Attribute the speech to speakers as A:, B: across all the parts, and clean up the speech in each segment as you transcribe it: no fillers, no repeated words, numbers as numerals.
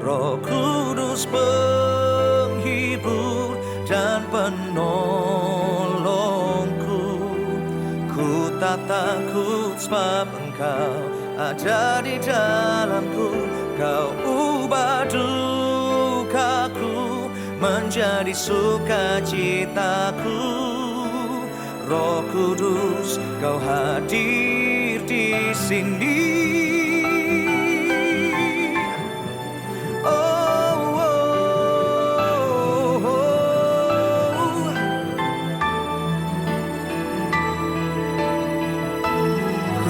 A: Roh Kudus penghibur dan penolongku. Ku tak takut sebab Engkau ada di dalamku. Kau ubah dukaku menjadi sukacitaku. Roh Kudus, Kau hadir di sini.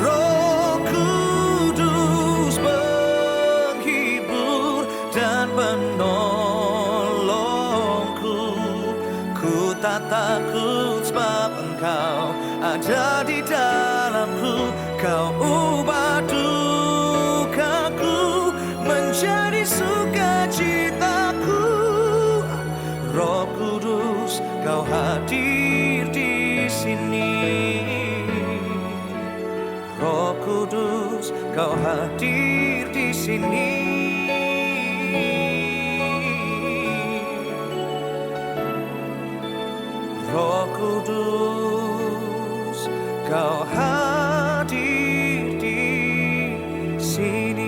A: Roh Kudus penghibur dan penolongku. Ku tak takut sebab Engkau ada di dalamku. Kau ubah dukaku menjadi sukacitaku. Roh Kudus, Kau hadir di sini. Roh Kudus, Kau hadir di sini. Roh Kudus, Kau hadir di sini.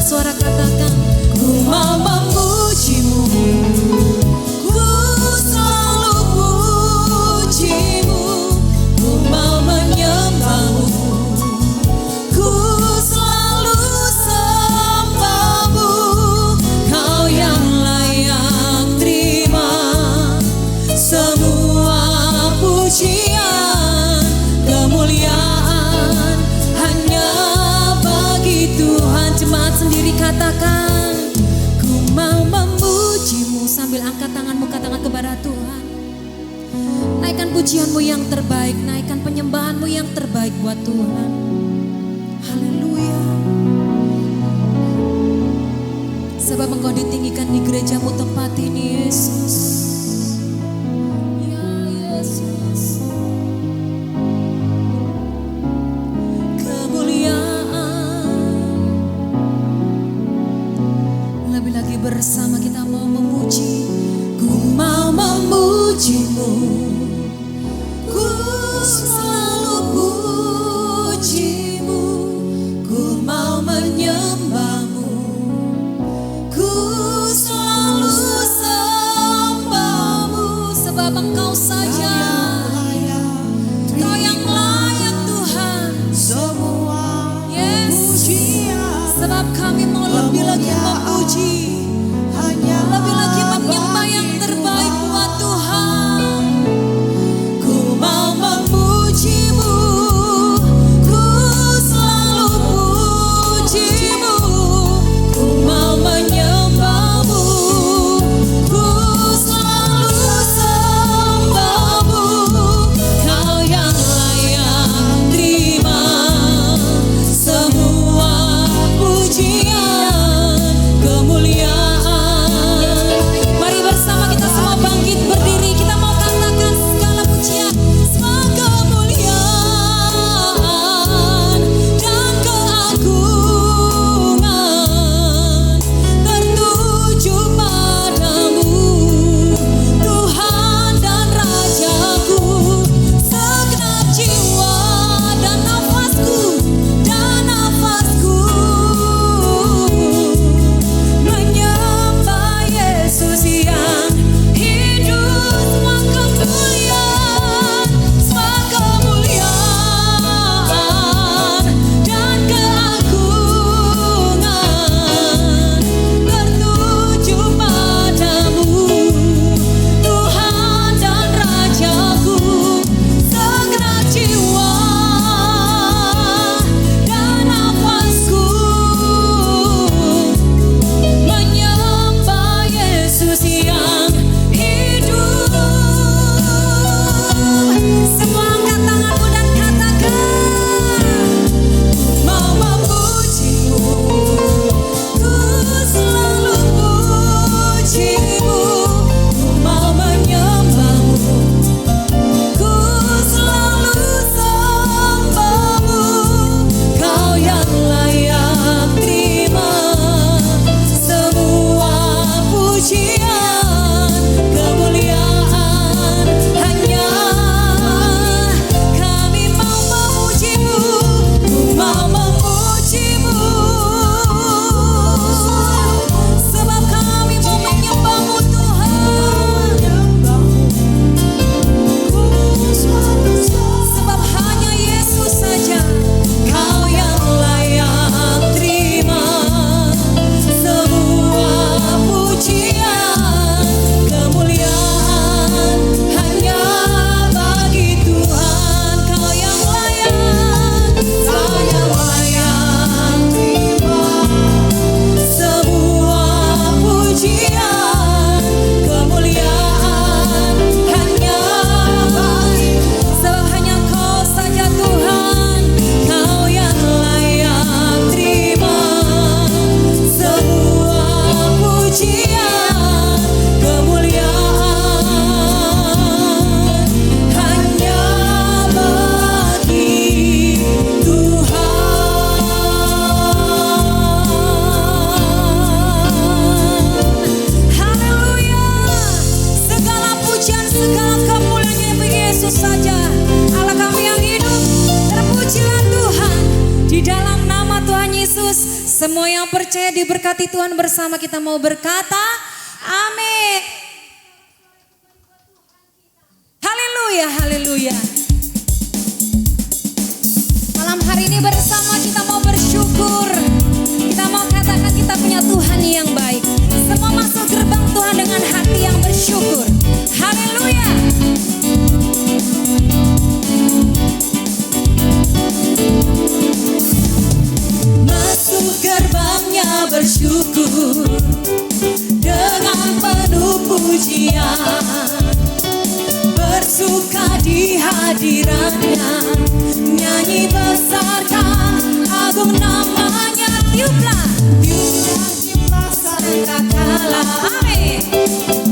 B: Suara katakan, ku mau memujimu, ku selalu pujimu, ku mau menyembahmu, ku selalu sembahmu. Kau yang layak terima semua pujian, kemuliaan hanya bagi Tuhan. Jemaat sendiri katakan, ku mau memujimu. Sambil angkat tanganmu, katakan kepada Tuhan, naikkan pujianmu yang terbaik, naikkan penyembahanmu yang terbaik buat Tuhan. Haleluya. Sebab Engkau ditinggikan di gerejamu tempat ini, Yesus. Ya Yesus. Bersama kita mau memuji, ku mau memujimu, ku selalu pujimu, ku mau menyembahmu, ku selalu sembahmu. Sebab Engkau saja, Engkau yang layak Tuhan semua pujian. Sebab kami mau lebih lagi memuji, lebih lagi menyembah yang terbaik buat Tuhan. Ku mau memuji pujian, kemuliaan hanya bagi, sebab hanya Kau saja Tuhan, Kau yang layak terima semua pujian, kemuliaan hanya bagi Tuhan. Haleluya. Segala pujian, segala kemuliaan bagi Yesus saja. Allah kami yang hidup, terpujilah Tuhan. Di dalam nama Tuhan Yesus, semua yang percaya diberkati Tuhan bersama kita mau berkata, amin. Haleluya, haleluya. Malam hari ini bersama kita mau bersyukur. Kita mau katakan kita punya Tuhan yang baik. Semua masuk gerbang Tuhan dengan hati yang bersyukur. Haleluya. Masuk gerbangnya bersyukur dengan penuh pujian, bersuka di hadiratnya, nyanyi besarkan agung namanya. Tiuplah, tiuplah sangkakala, amin.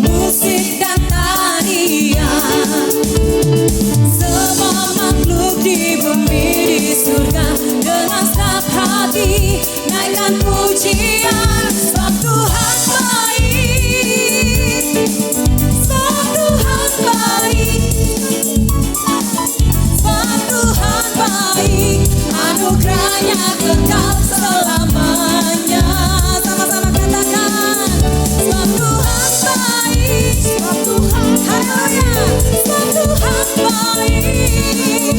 B: Musik dan tarian, semua makhluk di bumi di surga dengan segenap hati naikkan pujian, sebab Tuhan baik, sebab Tuhan baik, sebab Tuhan baik, anugerahnya kekal selamanya. Sama-sama katakan, sebab Tuhan baik, sebab Tuhan, haleluya, sebab Tuhan baik,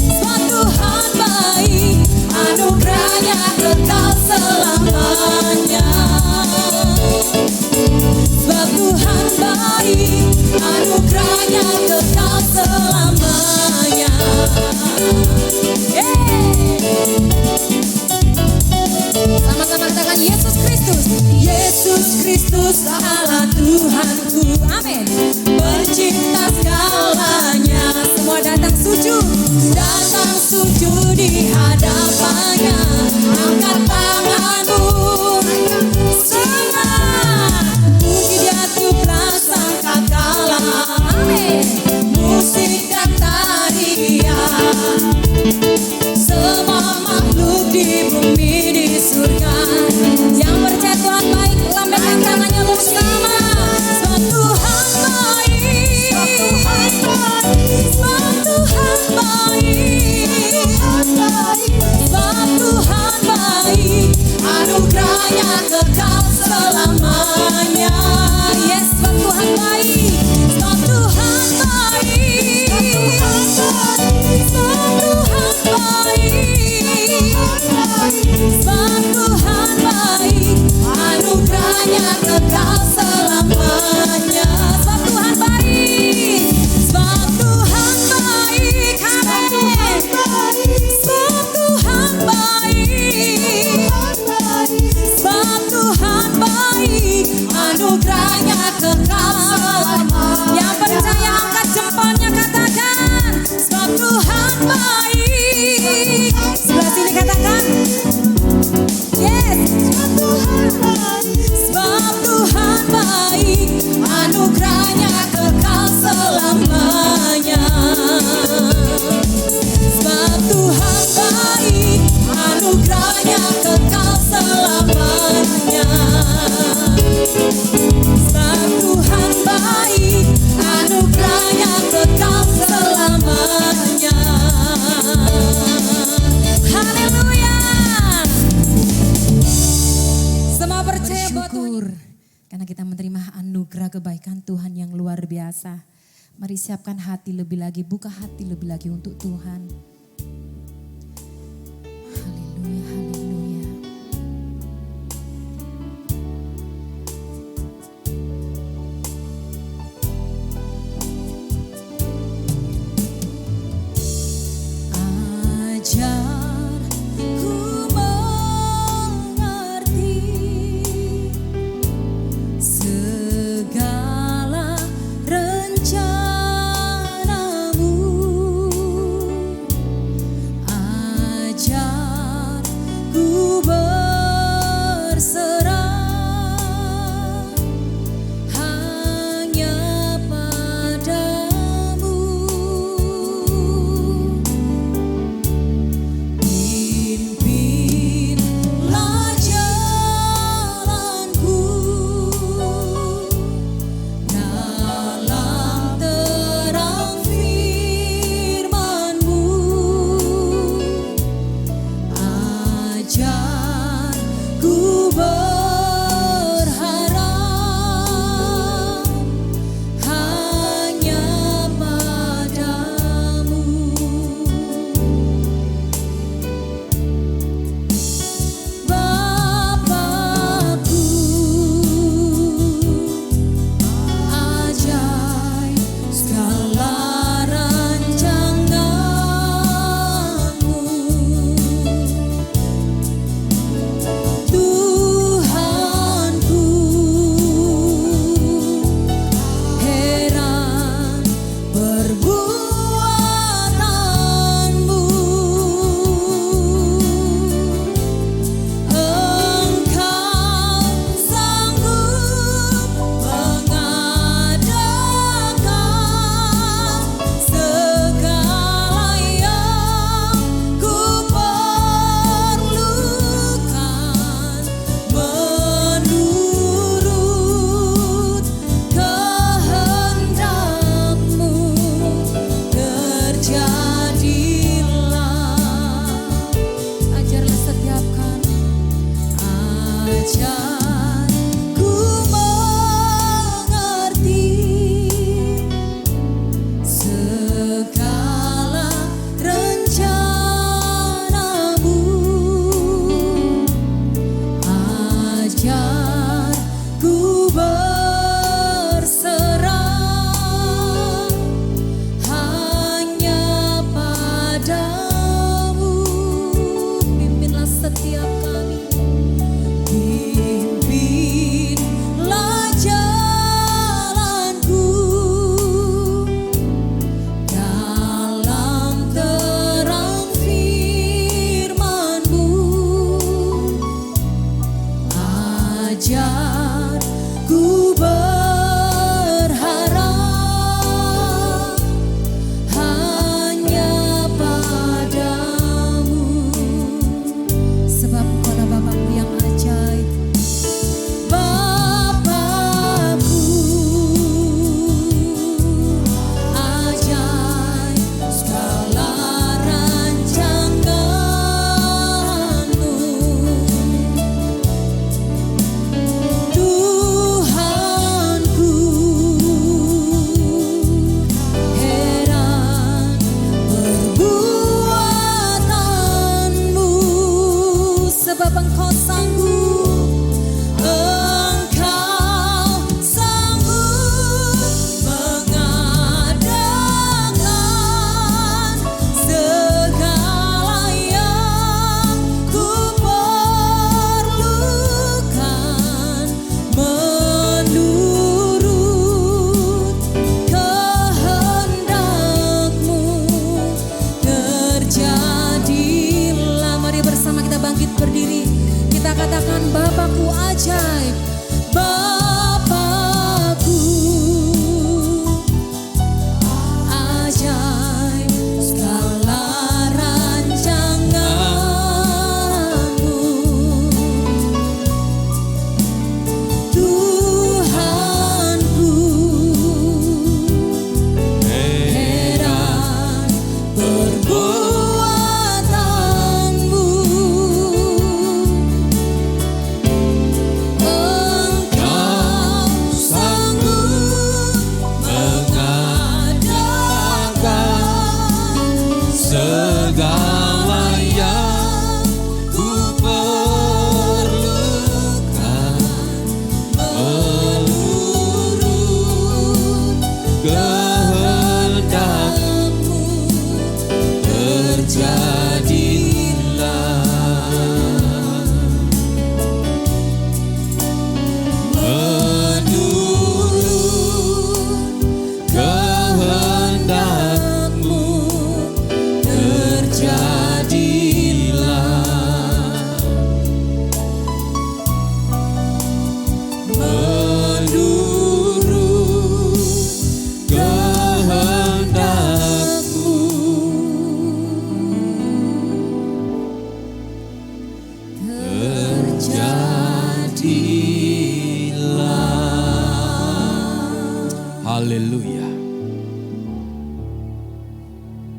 B: sebab Tuhan baik, anugerahnya kekal selamanya. Sebab Tuhan baik, anugerahnya kekal selamanya. Sama-sama katakan Yesus Kristus, Yesus Kristus Allah Tuhanku, amin. Pencipta segalanya, semua datang sujud di hadapannya. Angkat tanganmu, senang, puji Dia tiuplah sangkakala, amin. Musik dan tarian, semua makhluk di bumi di surga. Yang percaya Tuhan baik, lambaikan tangannya bersama. Sebab Tuhan baik, sebab Tuhan baik, sebab Tuhan baik, anugerahnya kekal selamanya. Yes, sebab Tuhan baik, sebab Tuhan baik, sebab Tuhan baik, sebab Tuhan baik, anugerahnya kekal selamanya. Sebab Tuhan baik, sebab Tuhan baik, amin. Sebab Tuhan baik, sebab Tuhan baik, anugerahnya kekal selamanya. Yang percaya angkat jempolnya katakan, sebab Tuhan baik. Sebelah sini katakan, yes, sebab Tuhan baik, sebab Tuhan baik, anugerahnya kekal selamanya. Sebab Tuhan baik, anugerahnya kekal selamanya. Sebab Tuhan baik, anugerahnya kekal selamanya. Haleluya. Semua percaya bersyukur karena kita menerima anugerah kebaikan Tuhan yang luar biasa. Mari siapkan hati lebih lagi, buka hati lebih lagi untuk Tuhan. Haleluya, haleluya. Ajar ku mengerti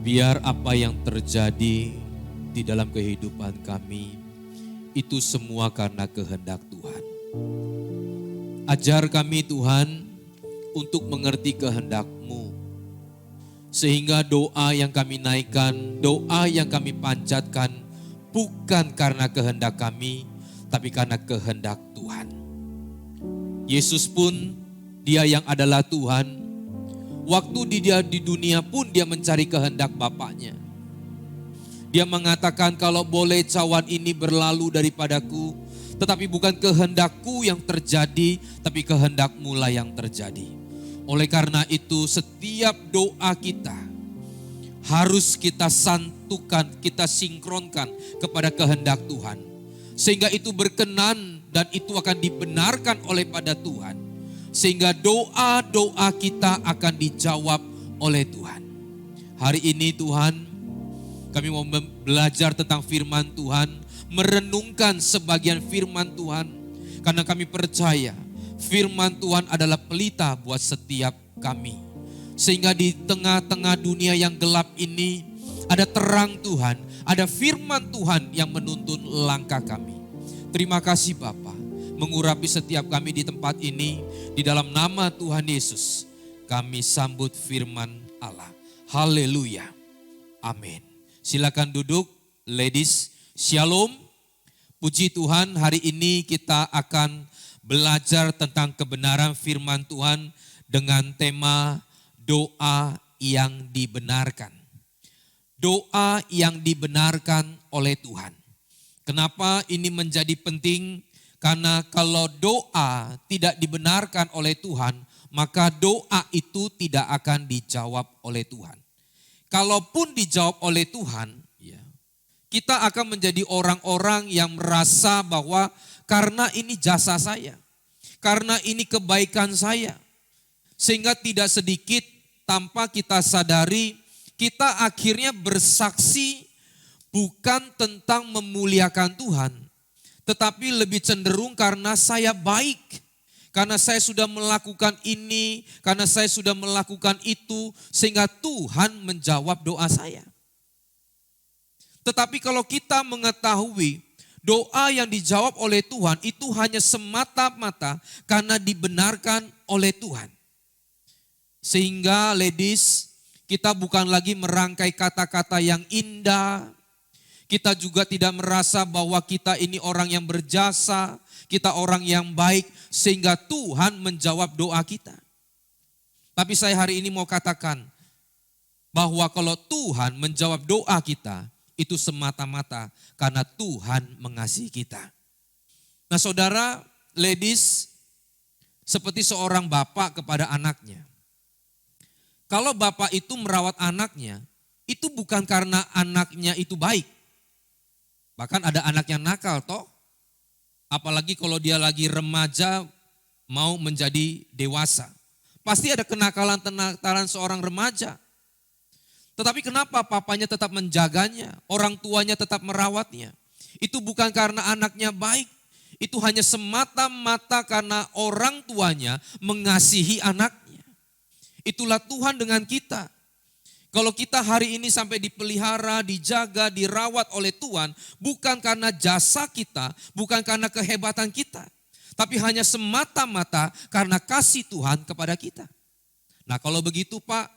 C: Biar apa yang terjadi di dalam kehidupan kami, itu semua karena kehendak Tuhan. Ajar kami Tuhan untuk mengerti kehendak-Mu. Sehingga doa yang kami naikkan, doa yang kami panjatkan, bukan karena kehendak kami, tapi karena kehendak Tuhan. Yesus pun, Dia yang adalah Tuhan, waktu dia di dunia pun dia mencari kehendak Bapaknya. Dia mengatakan kalau boleh cawan ini berlalu daripadaku, tetapi bukan kehendakku yang terjadi, tapi kehendak-Mu lah yang terjadi. Oleh karena itu setiap doa kita harus kita santukan, kita sinkronkan kepada kehendak Tuhan. Sehingga itu berkenan dan itu akan dibenarkan oleh pada Tuhan. Sehingga doa-doa kita akan dijawab oleh Tuhan. Hari ini Tuhan, kami mau belajar tentang firman Tuhan, merenungkan sebagian firman Tuhan. Karena kami percaya firman Tuhan adalah pelita buat setiap kami. Sehingga di tengah-tengah dunia yang gelap ini, ada terang Tuhan, ada firman Tuhan yang menuntun langkah kami. Terima kasih Bapa, mengurapi setiap kami di tempat ini. Di dalam nama Tuhan Yesus, kami sambut firman Allah. Haleluya. Amin. Silakan duduk, ladies. Shalom. Puji Tuhan, hari ini kita akan belajar tentang kebenaran firman Tuhan dengan tema doa yang dibenarkan. Doa yang dibenarkan oleh Tuhan. Kenapa ini menjadi penting? Karena kalau doa tidak dibenarkan oleh Tuhan, maka doa itu tidak akan dijawab oleh Tuhan. Kalaupun dijawab oleh Tuhan, ya, kita akan menjadi orang-orang yang merasa bahwa karena ini jasa saya, karena ini kebaikan saya. Sehingga tidak sedikit tanpa kita sadari, kita akhirnya bersaksi bukan tentang memuliakan Tuhan, tetapi lebih cenderung karena saya baik, karena saya sudah melakukan ini, karena saya sudah melakukan itu, sehingga Tuhan menjawab doa saya. Tetapi kalau kita mengetahui doa yang dijawab oleh Tuhan itu hanya semata-mata karena dibenarkan oleh Tuhan. Sehingga ladies, kita bukan lagi merangkai kata-kata yang indah. Kita juga tidak merasa bahwa kita ini orang yang berjasa, kita orang yang baik, sehingga Tuhan menjawab doa kita. Tapi saya hari ini mau katakan bahwa kalau Tuhan menjawab doa kita, itu semata-mata karena Tuhan mengasihi kita. Nah saudara, ladies, seperti seorang bapak kepada anaknya. Kalau bapak itu merawat anaknya, itu bukan karena anaknya itu baik. Bahkan ada anak yang nakal toh. Apalagi kalau dia lagi remaja mau menjadi dewasa. Pasti ada kenakalan seorang remaja. Tetapi kenapa papanya tetap menjaganya, orang tuanya tetap merawatnya? Itu bukan karena anaknya baik. Itu hanya semata-mata karena orang tuanya mengasihi anaknya. Itulah Tuhan dengan kita. Kalau kita hari ini sampai dipelihara, dijaga, dirawat oleh Tuhan, bukan karena jasa kita, bukan karena kehebatan kita, tapi hanya semata-mata karena kasih Tuhan kepada kita. Nah kalau begitu Pak,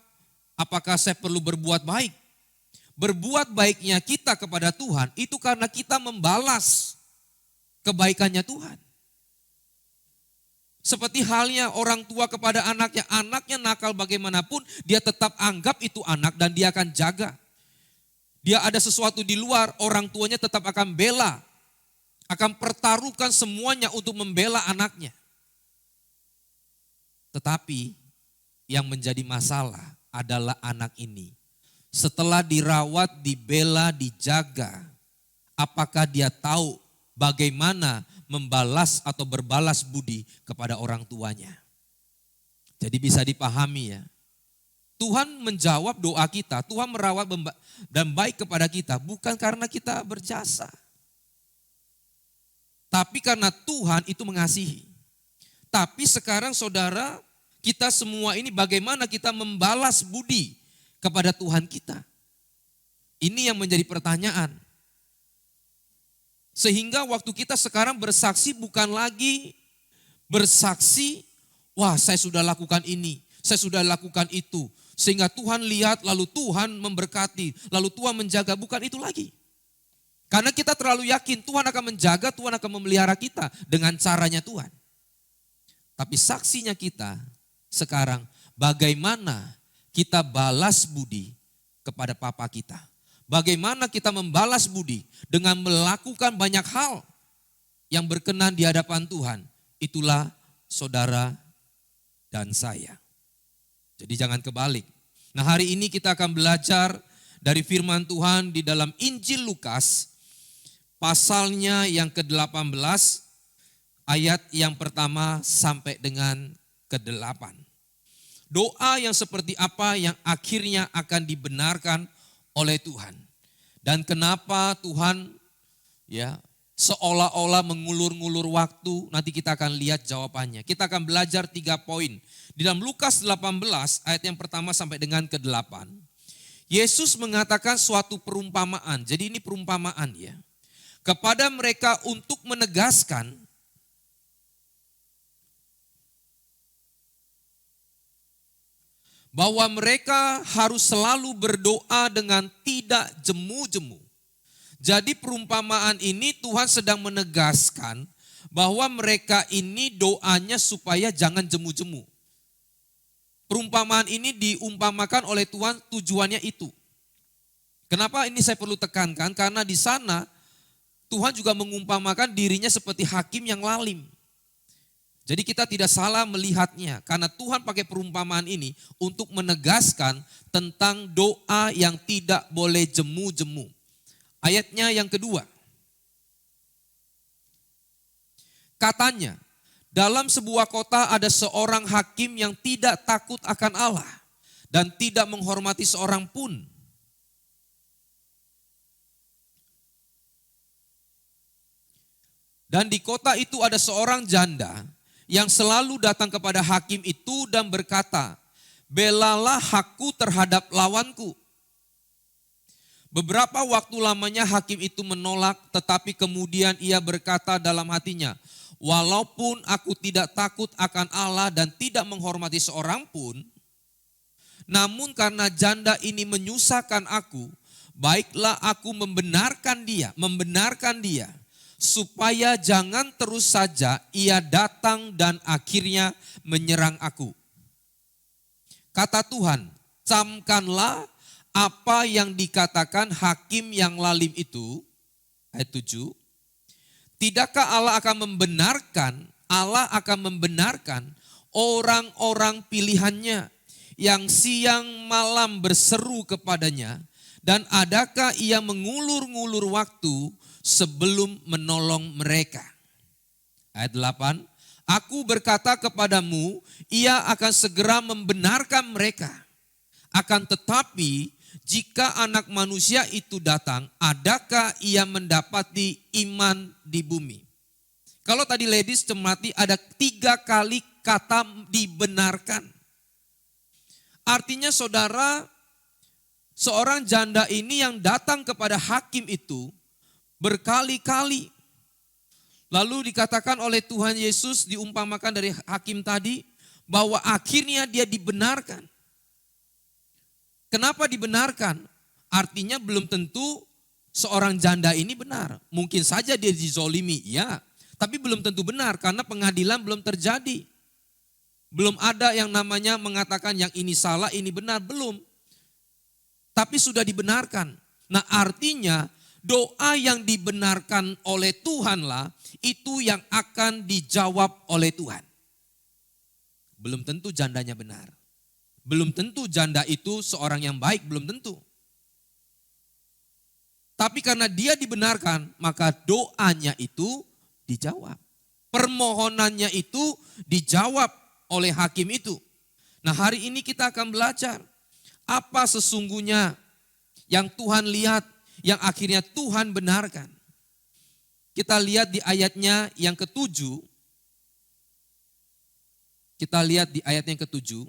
C: apakah saya perlu berbuat baik? Berbuat baiknya kita kepada Tuhan itu karena kita membalas kebaikannya Tuhan. Seperti halnya orang tua kepada anaknya nakal bagaimanapun, dia tetap anggap itu anak dan dia akan jaga. Dia ada sesuatu di luar, orang tuanya tetap akan bela, akan pertaruhkan semuanya untuk membela anaknya. Tetapi yang menjadi masalah adalah anak ini. Setelah dirawat, dibela, dijaga, apakah dia tahu bagaimana membalas atau berbalas budi kepada orang tuanya? Jadi bisa dipahami ya. Tuhan menjawab doa kita, Tuhan merawat dan baik kepada kita bukan karena kita berjasa. Tapi karena Tuhan itu mengasihi. Tapi sekarang saudara, kita semua ini bagaimana kita membalas budi kepada Tuhan kita. Ini yang menjadi pertanyaan. Sehingga waktu kita sekarang bersaksi bukan lagi bersaksi, wah saya sudah lakukan ini, saya sudah lakukan itu. Sehingga Tuhan lihat, lalu Tuhan memberkati, lalu Tuhan menjaga, bukan itu lagi. Karena kita terlalu yakin Tuhan akan menjaga, Tuhan akan memelihara kita dengan caranya Tuhan. Tapi saksinya kita sekarang bagaimana kita balas budi kepada Papa kita. Bagaimana kita membalas budi dengan melakukan banyak hal yang berkenan di hadapan Tuhan. Itulah saudara dan saya. Jadi jangan kebalik. Nah hari ini kita akan belajar dari firman Tuhan di dalam Injil Lukas. Pasalnya yang ke-18 ayat yang pertama sampai dengan ke-8. Doa yang seperti apa yang akhirnya akan dibenarkan oleh Tuhan. Dan kenapa Tuhan ya seolah-olah mengulur-ngulur waktu, nanti kita akan lihat jawabannya. Kita akan belajar 3 poin. Di dalam Lukas 18 ayat yang pertama sampai dengan ke-8. Yesus mengatakan suatu perumpamaan, jadi ini perumpamaan ya. Kepada mereka untuk menegaskan bahwa mereka harus selalu berdoa dengan tidak jemu-jemu. Jadi perumpamaan ini Tuhan sedang menegaskan bahwa mereka ini doanya supaya jangan jemu-jemu. Perumpamaan ini diumpamakan oleh Tuhan tujuannya itu. Kenapa ini saya perlu tekankan? Karena di sana Tuhan juga mengumpamakan dirinya seperti hakim yang lalim. Jadi kita tidak salah melihatnya karena Tuhan pakai perumpamaan ini untuk menegaskan tentang doa yang tidak boleh jemu-jemu. Ayatnya yang kedua. Katanya, dalam sebuah kota ada seorang hakim yang tidak takut akan Allah dan tidak menghormati seorang pun. Dan di kota itu ada seorang janda yang selalu datang kepada hakim itu dan berkata, belalah hakku terhadap lawanku. Beberapa waktu lamanya hakim itu menolak, tetapi kemudian ia berkata dalam hatinya, walaupun aku tidak takut akan Allah dan tidak menghormati seorang pun, namun karena janda ini menyusahkan aku, baiklah aku membenarkan dia, supaya jangan terus saja ia datang dan akhirnya menyerang aku. Kata Tuhan, camkanlah apa yang dikatakan hakim yang lalim itu, ayat 7, tidakkah Allah akan membenarkan orang-orang pilihannya yang siang malam berseru kepadanya, dan adakah ia mengulur-ngulur waktu sebelum menolong mereka. Ayat 8, aku berkata kepadamu, ia akan segera membenarkan mereka. Akan tetapi jika anak manusia itu datang, adakah ia mendapati iman di bumi? Kalau tadi ladies cermati ada 3 kali kata dibenarkan. Artinya saudara, seorang janda ini yang datang kepada hakim itu berkali-kali. Lalu dikatakan oleh Tuhan Yesus, diumpamakan dari hakim tadi, bahwa akhirnya dia dibenarkan. Kenapa dibenarkan? Artinya belum tentu seorang janda ini benar. Mungkin saja dia dizolimi, ya. Tapi belum tentu benar karena pengadilan belum terjadi. Belum ada yang namanya mengatakan yang ini salah, ini benar, belum. Tapi sudah dibenarkan. Nah artinya doa yang dibenarkan oleh Tuhanlah itu yang akan dijawab oleh Tuhan. Belum tentu jandanya benar. Belum tentu janda itu seorang yang baik, belum tentu. Tapi karena dia dibenarkan, maka doanya itu dijawab. Permohonannya itu dijawab oleh hakim itu. Nah hari ini kita akan belajar apa sesungguhnya yang Tuhan lihat, yang akhirnya Tuhan benarkan. Kita lihat di ayatnya yang ke-7. Kita lihat di ayat yang ke-7. .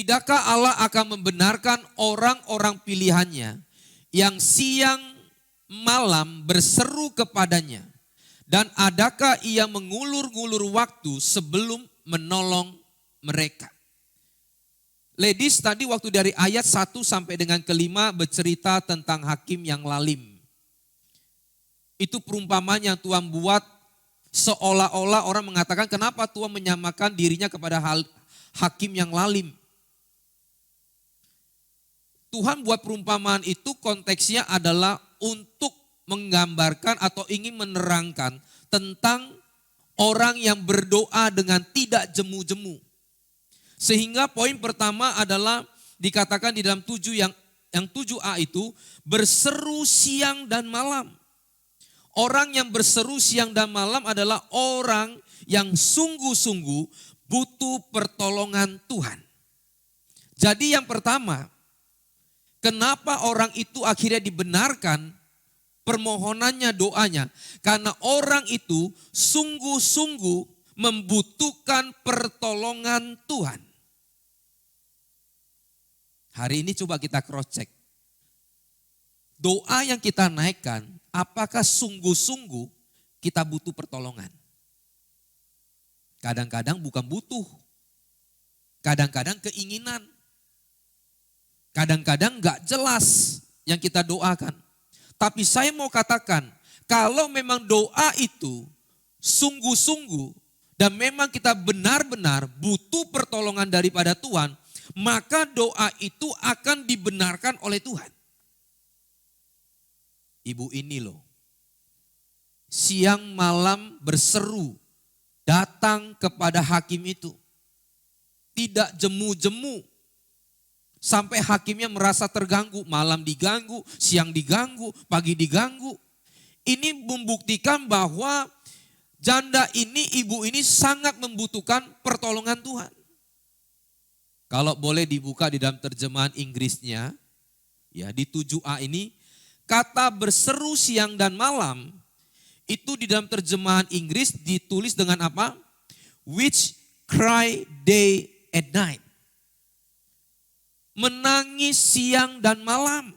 C: Tidakkah Allah akan membenarkan orang-orang pilihannya yang siang malam berseru kepadanya? Dan adakah ia mengulur-ngulur waktu sebelum menolong mereka? Ladies, tadi waktu dari ayat 1 sampai dengan ke-5 bercerita tentang hakim yang lalim. Itu perumpamaan yang Tuhan buat seolah-olah orang mengatakan kenapa Tuhan menyamakan dirinya kepada hakim yang lalim. Tuhan buat perumpamaan itu konteksnya adalah untuk menggambarkan atau ingin menerangkan tentang orang yang berdoa dengan tidak jemu-jemu. Sehingga poin pertama adalah dikatakan di dalam 7 yang 7a itu berseru siang dan malam. Orang yang berseru siang dan malam adalah orang yang sungguh-sungguh butuh pertolongan Tuhan. Jadi yang pertama, kenapa orang itu akhirnya dibenarkan permohonannya, doanya? Karena orang itu sungguh-sungguh membutuhkan pertolongan Tuhan. Hari ini coba kita cross check. Doa yang kita naikkan, apakah sungguh-sungguh kita butuh pertolongan? Kadang-kadang bukan butuh. Kadang-kadang keinginan. Kadang-kadang gak jelas yang kita doakan. Tapi saya mau katakan, kalau memang doa itu sungguh-sungguh dan memang kita benar-benar butuh pertolongan daripada Tuhan, maka doa itu akan dibenarkan oleh Tuhan. Ibu ini loh, siang malam berseru datang kepada hakim itu. Tidak jemu-jemu. Sampai hakimnya merasa terganggu, malam diganggu, siang diganggu, pagi diganggu. Ini membuktikan bahwa janda ini, ibu ini sangat membutuhkan pertolongan Tuhan. Kalau boleh dibuka di dalam terjemahan Inggrisnya, ya di 7a ini, kata berseru siang dan malam, itu di dalam terjemahan Inggris ditulis dengan apa? Which cry day and night. Menangis siang dan malam.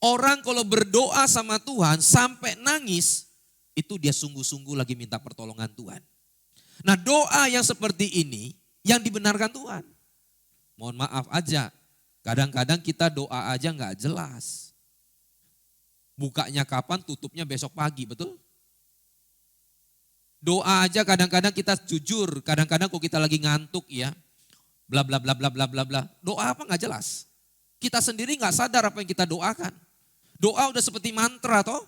C: Orang kalau berdoa sama Tuhan sampai nangis, itu dia sungguh-sungguh lagi minta pertolongan Tuhan. Nah doa yang seperti ini yang dibenarkan Tuhan. Mohon maaf aja, kadang-kadang kita doa aja gak jelas. Bukanya kapan, tutupnya besok pagi, betul? Doa aja kadang-kadang kita jujur, kadang-kadang kok kita lagi ngantuk ya, bla bla bla bla bla bla bla. Doa apa nggak jelas. Kita sendiri nggak sadar apa yang kita doakan. Doa udah seperti mantra toh.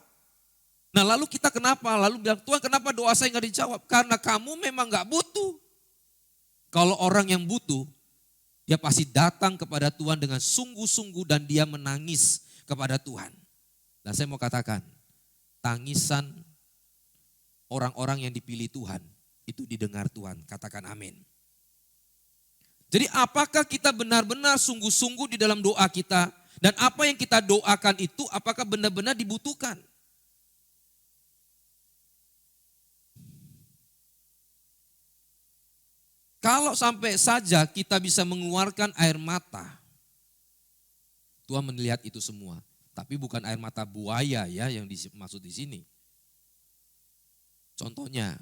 C: Nah lalu kita kenapa? Lalu bilang Tuhan kenapa doa saya nggak dijawab? Karena kamu memang nggak butuh. Kalau orang yang butuh, dia pasti datang kepada Tuhan dengan sungguh-sungguh dan dia menangis kepada Tuhan. Dan saya mau katakan, tangisan orang-orang yang dipilih Tuhan, itu didengar Tuhan. Katakan amin. Jadi apakah kita benar-benar sungguh-sungguh di dalam doa kita, dan apa yang kita doakan itu apakah benar-benar dibutuhkan? Kalau sampai saja kita bisa mengeluarkan air mata, Tuhan melihat itu semua. Tapi bukan air mata buaya ya yang dimaksud di sini. Contohnya,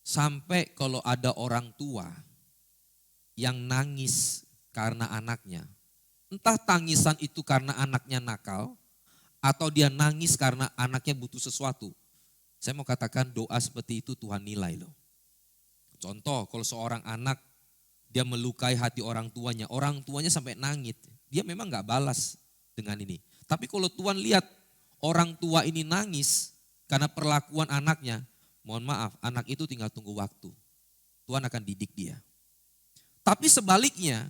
C: sampai kalau ada orang tua yang nangis karena anaknya, entah tangisan itu karena anaknya nakal atau dia nangis karena anaknya butuh sesuatu. Saya mau katakan doa seperti itu Tuhan nilai loh. Contoh, kalau seorang anak dia melukai hati orang tuanya sampai nangis, dia memang gak balas dengan ini. Tapi kalau Tuhan lihat orang tua ini nangis karena perlakuan anaknya, mohon maaf, anak itu tinggal tunggu waktu. Tuhan akan didik dia. Tapi sebaliknya,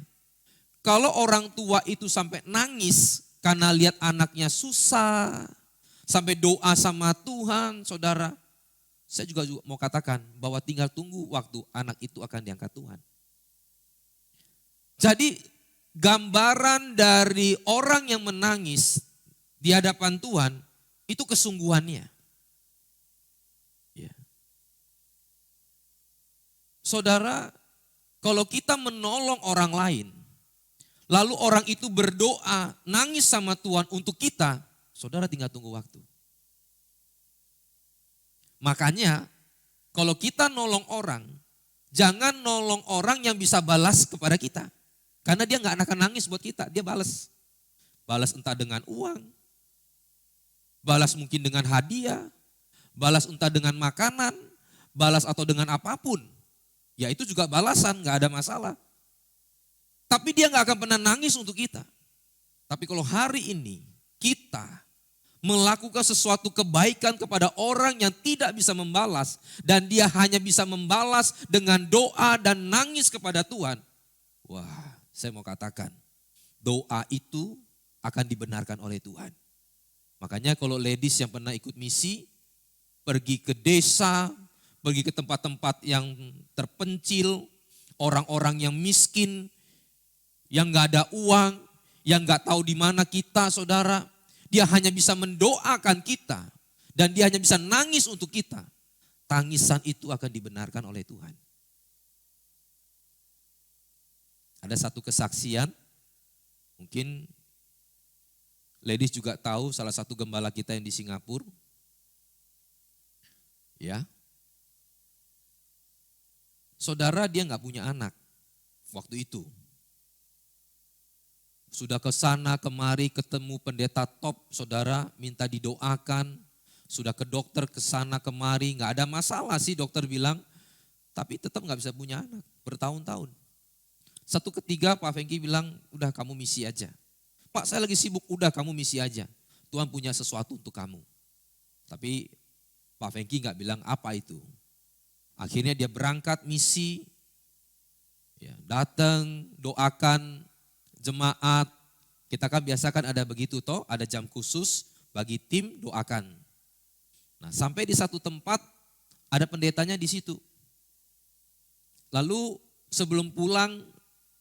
C: kalau orang tua itu sampai nangis karena lihat anaknya susah, sampai doa sama Tuhan, saudara, saya juga mau katakan bahwa tinggal tunggu waktu anak itu akan diangkat Tuhan. Jadi gambaran dari orang yang menangis di hadapan Tuhan itu kesungguhannya. Ya. Saudara, Kalau kita menolong orang lain, lalu orang itu berdoa, nangis sama Tuhan untuk kita, saudara tinggal tunggu waktu. Makanya kalau kita nolong orang, jangan nolong orang yang bisa balas kepada kita. Karena dia nggak akan nangis buat kita, dia balas. Balas entah dengan uang, balas mungkin dengan hadiah, balas entah dengan makanan, balas atau dengan apapun. Ya itu juga balasan, nggak ada masalah. Tapi dia nggak akan pernah nangis untuk kita. Tapi kalau hari ini kita melakukan sesuatu kebaikan kepada orang yang tidak bisa membalas, dan dia hanya bisa membalas dengan doa dan nangis kepada Tuhan. Wah, saya mau katakan, doa itu akan dibenarkan oleh Tuhan. Makanya kalau ladies yang pernah ikut misi, pergi ke desa, pergi ke tempat-tempat yang terpencil, orang-orang yang miskin, yang gak ada uang, yang gak tahu di mana kita, saudara. Dia hanya bisa mendoakan kita, dan dia hanya bisa nangis untuk kita. Tangisan itu akan dibenarkan oleh Tuhan. Ada satu kesaksian, mungkin ladies juga tahu, salah satu gembala kita yang di Singapura. Ya, saudara, dia nggak punya anak waktu itu. Sudah ke sana kemari ketemu pendeta top, saudara, minta didoakan. Sudah ke dokter ke sana kemari, nggak ada masalah sih dokter bilang. Tapi tetap nggak bisa punya anak, bertahun-tahun. Satu ketiga Pak Fengki bilang, udah kamu misi aja. Pak saya lagi sibuk, udah kamu misi aja. Tuhan punya sesuatu untuk kamu. Tapi Pak Fengki nggak bilang apa itu. Akhirnya dia berangkat misi, ya, datang, doakan jemaat. Kita kan biasakan ada begitu toh, ada jam khusus bagi tim doakan. Nah, sampai di satu tempat ada pendetanya di situ. Lalu sebelum pulang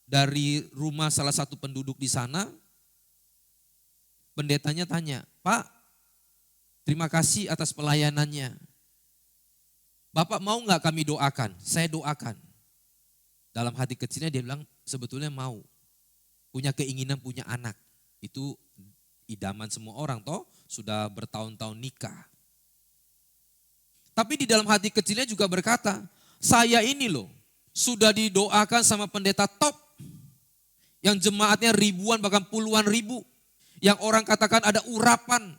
C: dari rumah salah satu penduduk di sana, pendetanya tanya, Pak, terima kasih atas pelayanannya. Bapak mau nggak kami doakan? Saya doakan. Dalam hati kecilnya dia bilang sebetulnya mau. Punya keinginan punya anak. Itu idaman semua orang toh, sudah bertahun-tahun nikah. Tapi di dalam hati kecilnya juga berkata, saya ini loh sudah didoakan sama pendeta top. Yang jemaatnya ribuan bahkan puluhan ribu. Yang orang katakan ada urapan.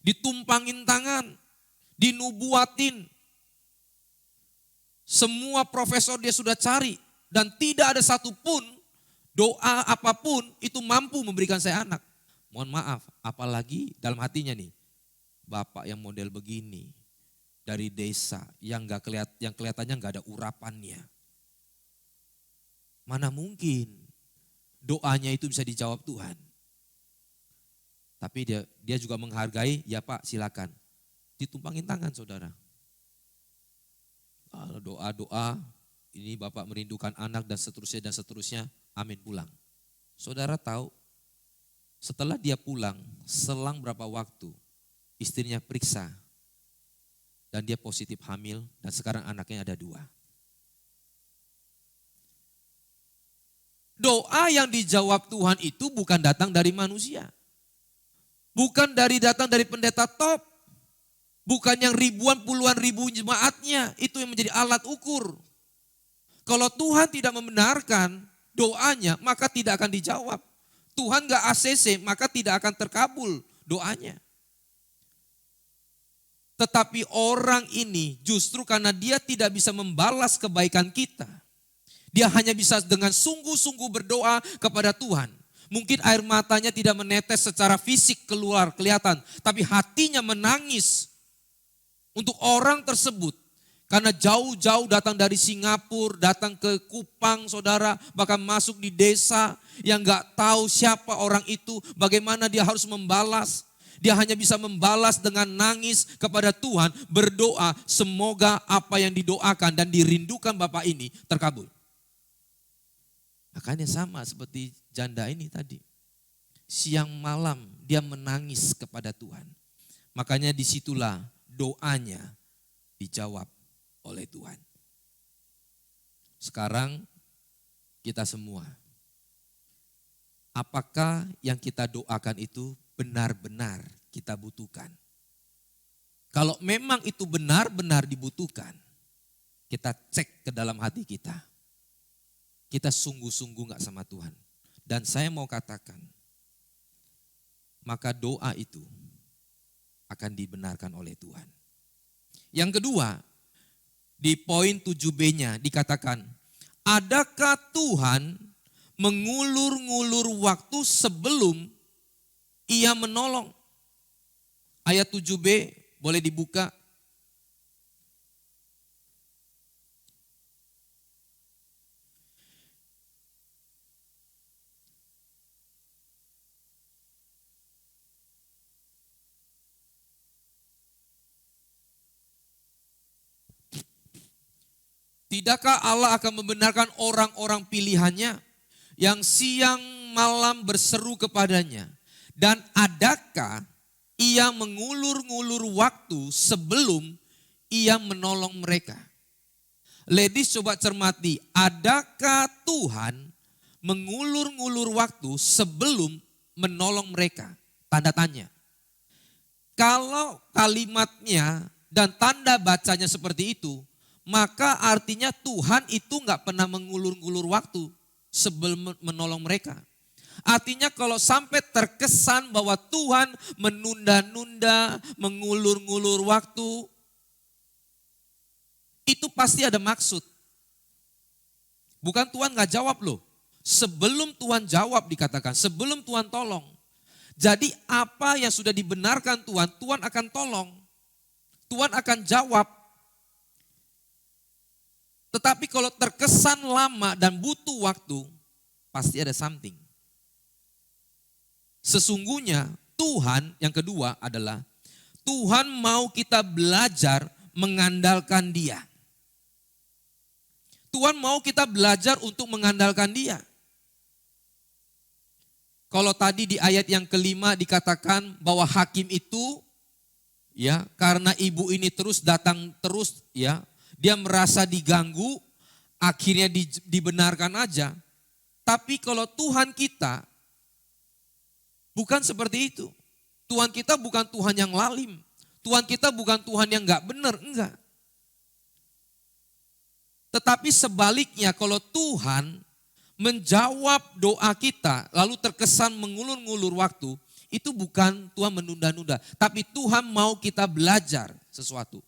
C: Ditumpangin tangan. Dinubuatin. Semua profesor dia sudah cari. Dan tidak ada satupun doa apapun itu mampu memberikan saya anak. Mohon maaf, apalagi dalam hatinya nih. Bapak yang model begini. Dari desa yang kelihatannya gak ada urapannya. Mana mungkin doanya itu bisa dijawab Tuhan. Tapi dia juga menghargai, ya Pak silakan. Ditumpangin tangan saudara. Doa-doa, ini Bapak merindukan anak dan seterusnya, amin pulang. Saudara tahu, setelah dia pulang, selang berapa waktu, istrinya periksa. Dan dia positif hamil dan sekarang anaknya ada 2. Doa yang dijawab Tuhan itu bukan datang dari manusia. Bukan datang dari pendeta top. Bukan yang ribuan puluhan ribu jemaatnya. Itu yang menjadi alat ukur. Kalau Tuhan tidak membenarkan doanya maka tidak akan dijawab. Tuhan gak ACC maka tidak akan terkabul doanya. Tetapi orang ini justru karena dia tidak bisa membalas kebaikan kita. Dia hanya bisa dengan sungguh-sungguh berdoa kepada Tuhan. Mungkin air matanya tidak menetes secara fisik keluar kelihatan. Tapi hatinya menangis untuk orang tersebut. Karena jauh-jauh datang dari Singapura, datang ke Kupang saudara. Bahkan masuk di desa yang gak tahu siapa orang itu. Bagaimana dia harus membalas. Dia hanya bisa membalas dengan nangis kepada Tuhan, berdoa semoga apa yang didoakan dan dirindukan Bapak ini terkabul. Makanya sama seperti janda ini tadi. Siang malam dia menangis kepada Tuhan. Makanya disitulah doanya dijawab oleh Tuhan. Sekarang kita semua, apakah yang kita doakan itu benar-benar kita butuhkan? Kalau memang itu benar-benar dibutuhkan, kita cek ke dalam hati kita. Kita sungguh-sungguh gak sama Tuhan. Dan saya mau katakan, maka doa itu akan dibenarkan oleh Tuhan. Yang kedua, di poin 7b-nya dikatakan, adakah Tuhan mengulur-ngulur waktu sebelum ia menolong? Ayat 7b boleh dibuka. Tidakkah Allah akan membenarkan orang-orang pilihannya yang siang malam berseru kepadanya? Dan adakah ia mengulur-ngulur waktu sebelum ia menolong mereka? Ladies, coba cermati, adakah Tuhan mengulur-ngulur waktu sebelum menolong mereka? Tanda tanya. Kalau kalimatnya dan tanda bacanya seperti itu, maka artinya Tuhan itu gak pernah mengulur-ngulur waktu sebelum menolong mereka. Artinya kalau sampai terkesan bahwa Tuhan menunda-nunda, mengulur-ngulur waktu, itu pasti ada maksud. Bukan Tuhan gak jawab loh. Sebelum Tuhan jawab dikatakan, sebelum Tuhan tolong. Jadi apa yang sudah dibenarkan Tuhan, Tuhan akan tolong. Tuhan akan jawab. Tetapi kalau terkesan lama dan butuh waktu, pasti ada something. Sesungguhnya Tuhan, yang kedua adalah Tuhan mau kita belajar mengandalkan Dia. Tuhan mau kita belajar untuk mengandalkan Dia. Kalau tadi di ayat yang kelima dikatakan bahwa hakim itu, ya, karena ibu ini terus datang terus, ya, dia merasa diganggu, akhirnya dibenarkan aja. Tapi kalau Tuhan kita bukan seperti itu. Tuhan kita bukan Tuhan yang lalim. Tuhan kita bukan Tuhan yang gak benar, enggak. Tetapi sebaliknya kalau Tuhan menjawab doa kita lalu terkesan mengulur-ngulur waktu, itu bukan Tuhan menunda-nunda. Tapi Tuhan mau kita belajar sesuatu.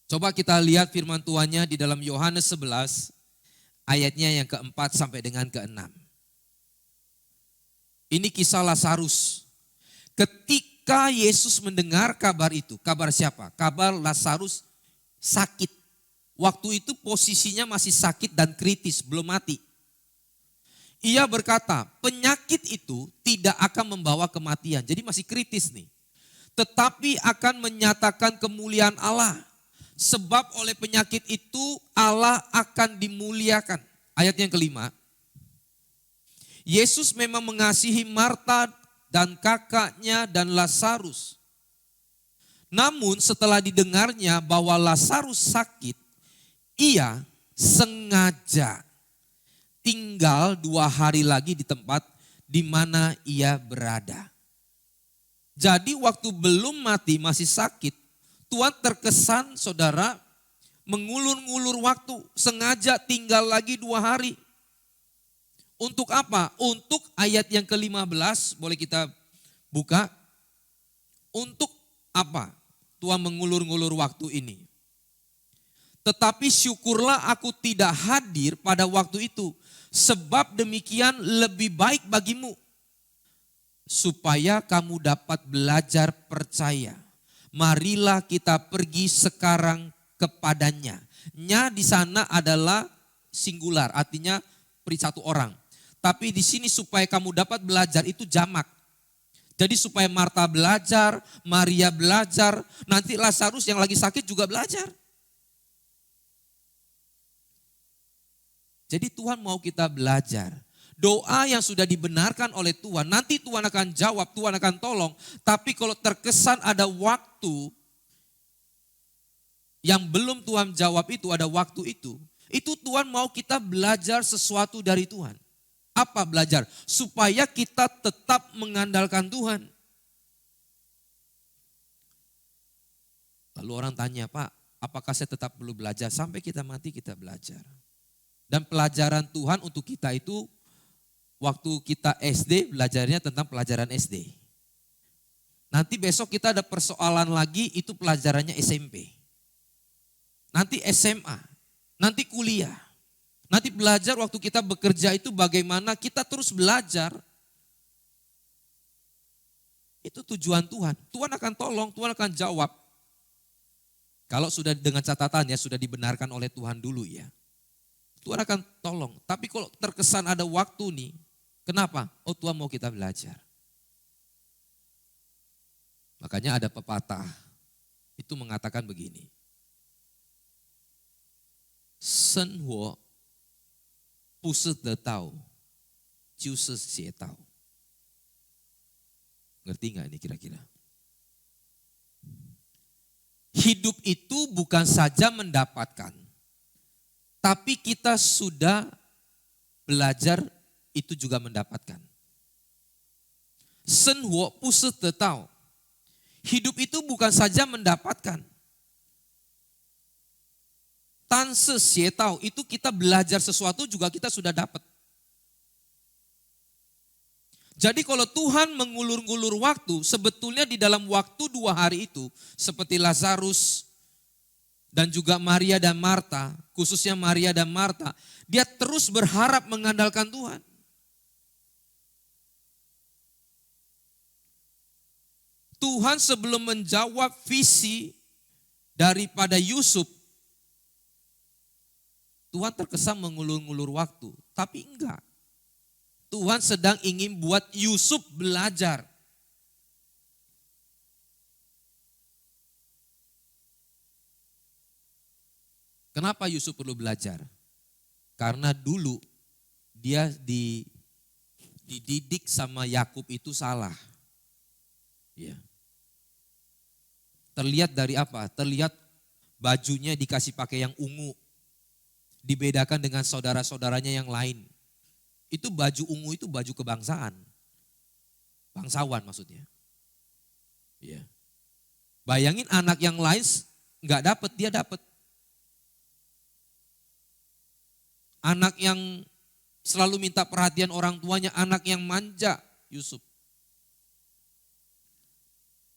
C: Coba kita lihat firman Tuhannya di dalam Yohanes 11 ayatnya yang keempat sampai dengan keenam. Ini kisah Lazarus. Ketika Yesus mendengar kabar itu, kabar siapa? Kabar Lazarus sakit. Waktu itu posisinya masih sakit dan kritis, belum mati. Ia berkata, penyakit itu tidak akan membawa kematian. Jadi masih kritis nih. Tetapi akan menyatakan kemuliaan Allah. Sebab oleh penyakit itu Allah akan dimuliakan. Ayat yang kelima. Yesus memang mengasihi Marta dan kakaknya dan Lazarus. Namun setelah didengarnya bahwa Lazarus sakit, ia sengaja tinggal 2 hari lagi di tempat di mana ia berada. Jadi waktu belum mati masih sakit, Tuhan terkesan saudara mengulur-ngulur waktu, sengaja tinggal lagi 2 hari. Untuk apa? Untuk ayat yang ke-15, boleh kita buka. Untuk apa Tuhan mengulur-ngulur waktu ini? Tetapi syukurlah aku tidak hadir pada waktu itu, sebab demikian lebih baik bagimu, supaya kamu dapat belajar percaya. Marilah kita pergi sekarang kepadanya. Nya di sana adalah singular, artinya satu orang. Tapi di sini supaya kamu dapat belajar itu jamak. Jadi supaya Marta belajar, Maria belajar, nanti Lazarus yang lagi sakit juga belajar. Jadi Tuhan mau kita belajar. Doa yang sudah dibenarkan oleh Tuhan, nanti Tuhan akan jawab, Tuhan akan tolong. Tapi kalau terkesan ada waktu yang belum Tuhan jawab itu ada waktu itu Tuhan mau kita belajar sesuatu dari Tuhan. Apa belajar? Supaya kita tetap mengandalkan Tuhan. Lalu orang tanya, Pak, apakah saya tetap perlu belajar? Sampai kita mati kita belajar. Dan pelajaran Tuhan untuk kita itu, waktu kita SD, belajarnya tentang pelajaran SD. Nanti besok kita ada persoalan lagi, itu pelajarannya SMP. Nanti SMA. Nanti kuliah, nanti belajar waktu kita bekerja itu bagaimana kita terus belajar. Itu tujuan Tuhan. Tuhan akan tolong, Tuhan akan jawab. Kalau sudah dengan catatan ya, sudah dibenarkan oleh Tuhan dulu ya. Tuhan akan tolong. Tapi kalau terkesan ada waktu nih, kenapa? Oh Tuhan mau kita belajar. Makanya ada pepatah, itu mengatakan begini. Sen huo bu shi de dao, jiu shi xie dao. Ngerti gak ini kira-kira? Hidup itu bukan saja mendapatkan, tapi kita sudah belajar itu juga mendapatkan. Sen huo bu shi de dao. Hidup itu bukan saja mendapatkan. Tan se xie tao, itu kita belajar sesuatu juga kita sudah dapat. Jadi kalau Tuhan mengulur-ngulur waktu, sebetulnya di dalam waktu 2 hari itu, seperti Lazarus dan juga Maria dan Marta, khususnya Maria dan Marta, dia terus berharap mengandalkan Tuhan. Tuhan sebelum menjawab visi daripada Yusuf, Tuhan terkesan mengulur-ngulur waktu, tapi enggak. Tuhan sedang ingin buat Yusuf belajar. Kenapa Yusuf perlu belajar? Karena dulu dia dididik sama Yakub itu salah. Ya. Terlihat dari apa? Terlihat bajunya dikasih pakai yang ungu. Dibedakan dengan saudara-saudaranya yang lain. Itu baju ungu itu baju kebangsaan. Bangsawan maksudnya. Ya. Bayangin anak yang lain nggak dapat, dia dapat. Anak yang selalu minta perhatian orang tuanya, anak yang manja, Yusuf.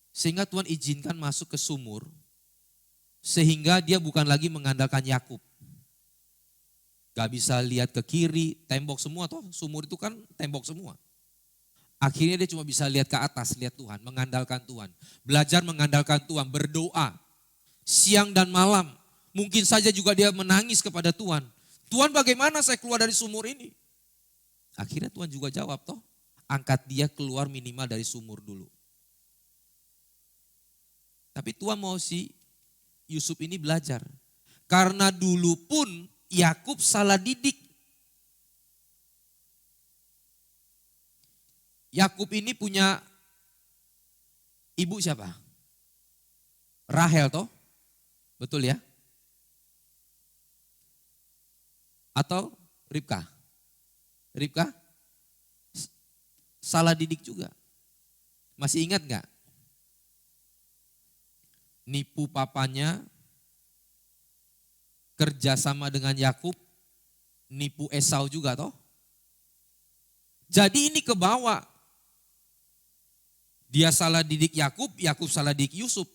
C: Sehingga Tuhan izinkan masuk ke sumur, sehingga dia bukan lagi mengandalkan Yakub. Gak bisa lihat ke kiri, tembok semua toh, sumur itu kan tembok semua. Akhirnya dia cuma bisa lihat ke atas, lihat Tuhan, mengandalkan Tuhan. Belajar mengandalkan Tuhan, berdoa, siang dan malam. Mungkin saja juga dia menangis kepada Tuhan. Tuhan bagaimana saya keluar dari sumur ini? Akhirnya Tuhan juga jawab toh, angkat dia keluar minimal dari sumur dulu. Tapi Tuhan mau si Yusuf ini belajar. Karena dulu pun Yakub salah didik. Yakub ini punya ibu siapa? Rahel toh? Betul ya? Atau Ribka? Ribka? Salah didik juga. Masih ingat gak? Nipu papanya, kerja sama dengan Yakub, nipu Esau juga toh. Jadi ini ke bawah. Dia salah didik Yakub, Yakub salah didik Yusuf.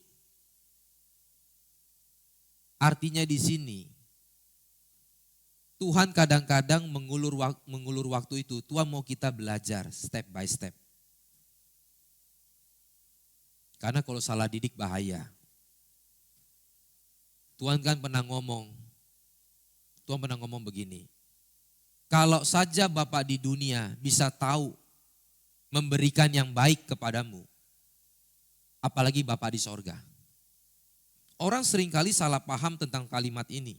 C: Artinya di sini Tuhan kadang-kadang mengulur waktu itu. Tuhan mau kita belajar step by step. Karena kalau salah didik bahaya. Tuhan kan pernah ngomong begini. Kalau saja Bapak di dunia bisa tahu memberikan yang baik kepadamu, apalagi Bapak di sorga. Orang seringkali salah paham tentang kalimat ini.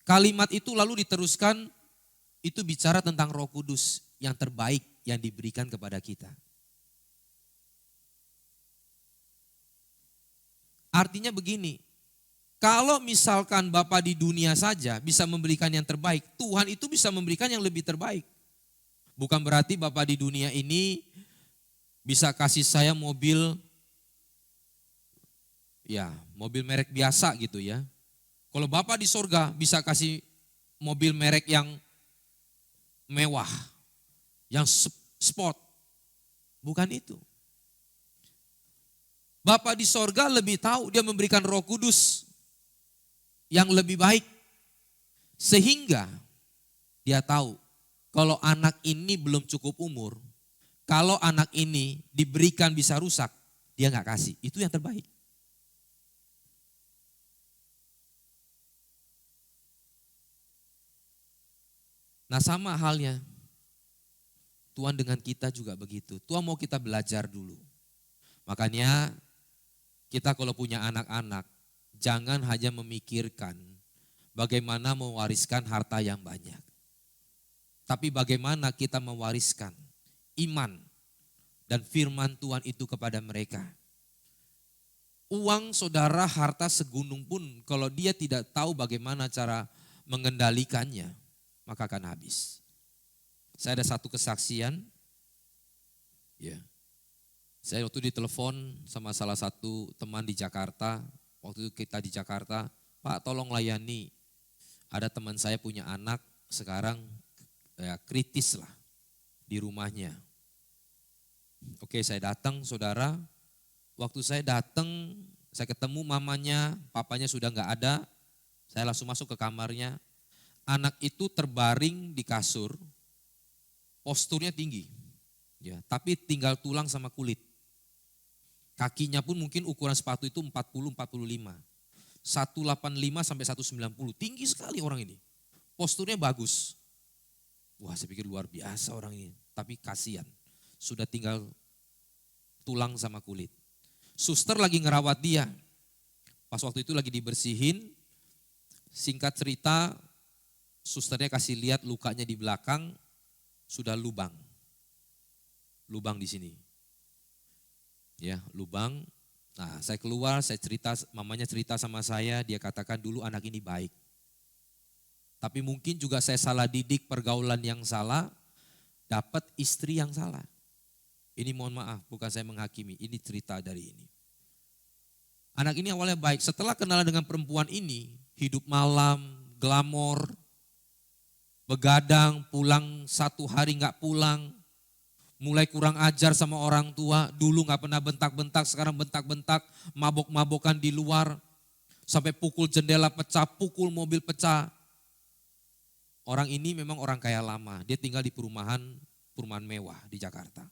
C: Kalimat itu lalu diteruskan, itu bicara tentang Roh Kudus yang terbaik yang diberikan kepada kita. Artinya begini, Kalau misalkan Bapa di dunia saja bisa memberikan yang terbaik, Tuhan itu bisa memberikan yang lebih terbaik. Bukan berarti Bapa di dunia ini bisa kasih saya mobil, ya mobil merek biasa gitu ya. Kalau Bapa di sorga bisa kasih mobil merek yang mewah, yang sport. Bukan itu. Bapa di sorga lebih tahu, dia memberikan Roh Kudus yang lebih baik. Sehingga dia tahu kalau anak ini belum cukup umur, kalau anak ini diberikan bisa rusak, dia nggak kasih. Itu yang terbaik. Nah sama halnya, Tuhan dengan kita juga begitu. Tuhan mau kita belajar dulu. Makanya kita kalau punya anak-anak, jangan hanya memikirkan bagaimana mewariskan harta yang banyak. Tapi bagaimana kita mewariskan iman dan firman Tuhan itu kepada mereka. Uang saudara, harta segunung pun kalau dia tidak tahu bagaimana cara mengendalikannya, maka akan habis. Saya ada satu kesaksian, ya. Saya waktu ditelepon sama salah satu teman di Jakarta, waktu itu kita di Jakarta, Pak tolong layani, ada teman saya punya anak sekarang ya, kritis lah di rumahnya. Oke saya datang saudara, waktu saya datang saya ketemu mamanya, papanya sudah nggak ada, saya langsung masuk ke kamarnya, anak itu terbaring di kasur, posturnya tinggi, ya, tapi tinggal tulang sama kulit. Kakinya pun mungkin ukuran sepatu itu 40-45. 185 sampai 190. Tinggi sekali orang ini. Posturnya bagus. Wah saya pikir luar biasa orang ini. Tapi kasihan. Sudah tinggal tulang sama kulit. Suster lagi ngerawat dia. Pas waktu itu lagi dibersihin. Singkat cerita, susternya kasih lihat lukanya di belakang. Sudah lubang. Lubang di sini. Ya, lubang. Nah, saya keluar, saya cerita, mamanya cerita sama saya, dia katakan dulu anak ini baik. Tapi mungkin juga saya salah didik, pergaulan yang salah, dapat istri yang salah. Ini mohon maaf, bukan saya menghakimi, ini cerita dari ini. Anak ini awalnya baik, setelah kenalan dengan perempuan ini, hidup malam, glamor, begadang, pulang 1 hari nggak pulang, mulai kurang ajar sama orang tua, dulu gak pernah bentak-bentak, sekarang bentak-bentak, mabok-mabokan di luar, sampai pukul jendela pecah, pukul mobil pecah. Orang ini memang orang kaya lama, dia tinggal di perumahan mewah di Jakarta.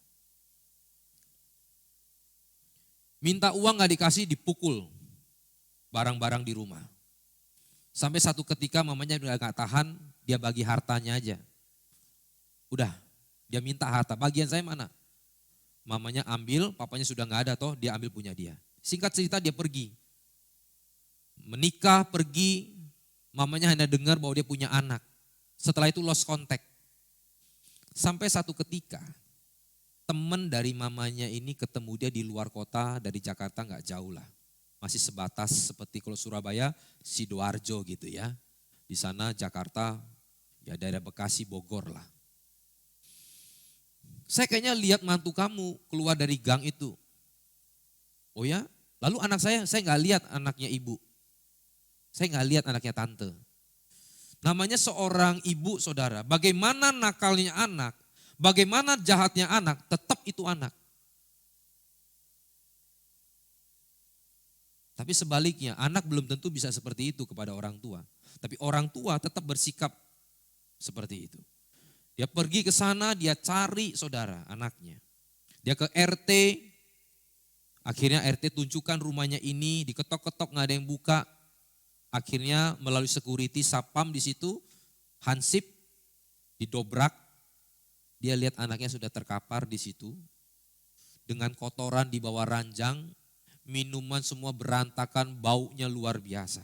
C: Minta uang gak dikasih, dipukul barang-barang di rumah. Sampai satu ketika mamanya udah gak tahan, dia bagi hartanya aja. Udah. Dia minta harta, bagian saya mana? Mamanya ambil, papanya sudah gak ada toh, dia ambil punya dia. Singkat cerita dia pergi. Menikah, pergi, mamanya hanya dengar bahwa dia punya anak. Setelah itu lost contact. Sampai satu ketika, teman dari mamanya ini ketemu dia di luar kota, dari Jakarta gak jauh lah. Masih sebatas seperti kalau Surabaya, Sidoarjo gitu ya. Di sana Jakarta, ya daerah Bekasi, Bogor lah. Saya kayaknya lihat mantu kamu keluar dari gang itu. Oh ya? Lalu anak saya nggak lihat anaknya ibu. Saya nggak lihat anaknya tante. Namanya seorang ibu saudara. Bagaimana nakalnya anak, bagaimana jahatnya anak, tetap itu anak. Tapi sebaliknya, anak belum tentu bisa seperti itu kepada orang tua. Tapi orang tua tetap bersikap seperti itu. Dia pergi ke sana, dia cari saudara anaknya. Dia ke RT, akhirnya RT tunjukkan rumahnya ini, diketok-ketok nggak ada yang buka. Akhirnya melalui security sapam di situ, hansip, didobrak. Dia lihat anaknya sudah terkapar di situ. Dengan kotoran di bawah ranjang, minuman semua berantakan, baunya luar biasa.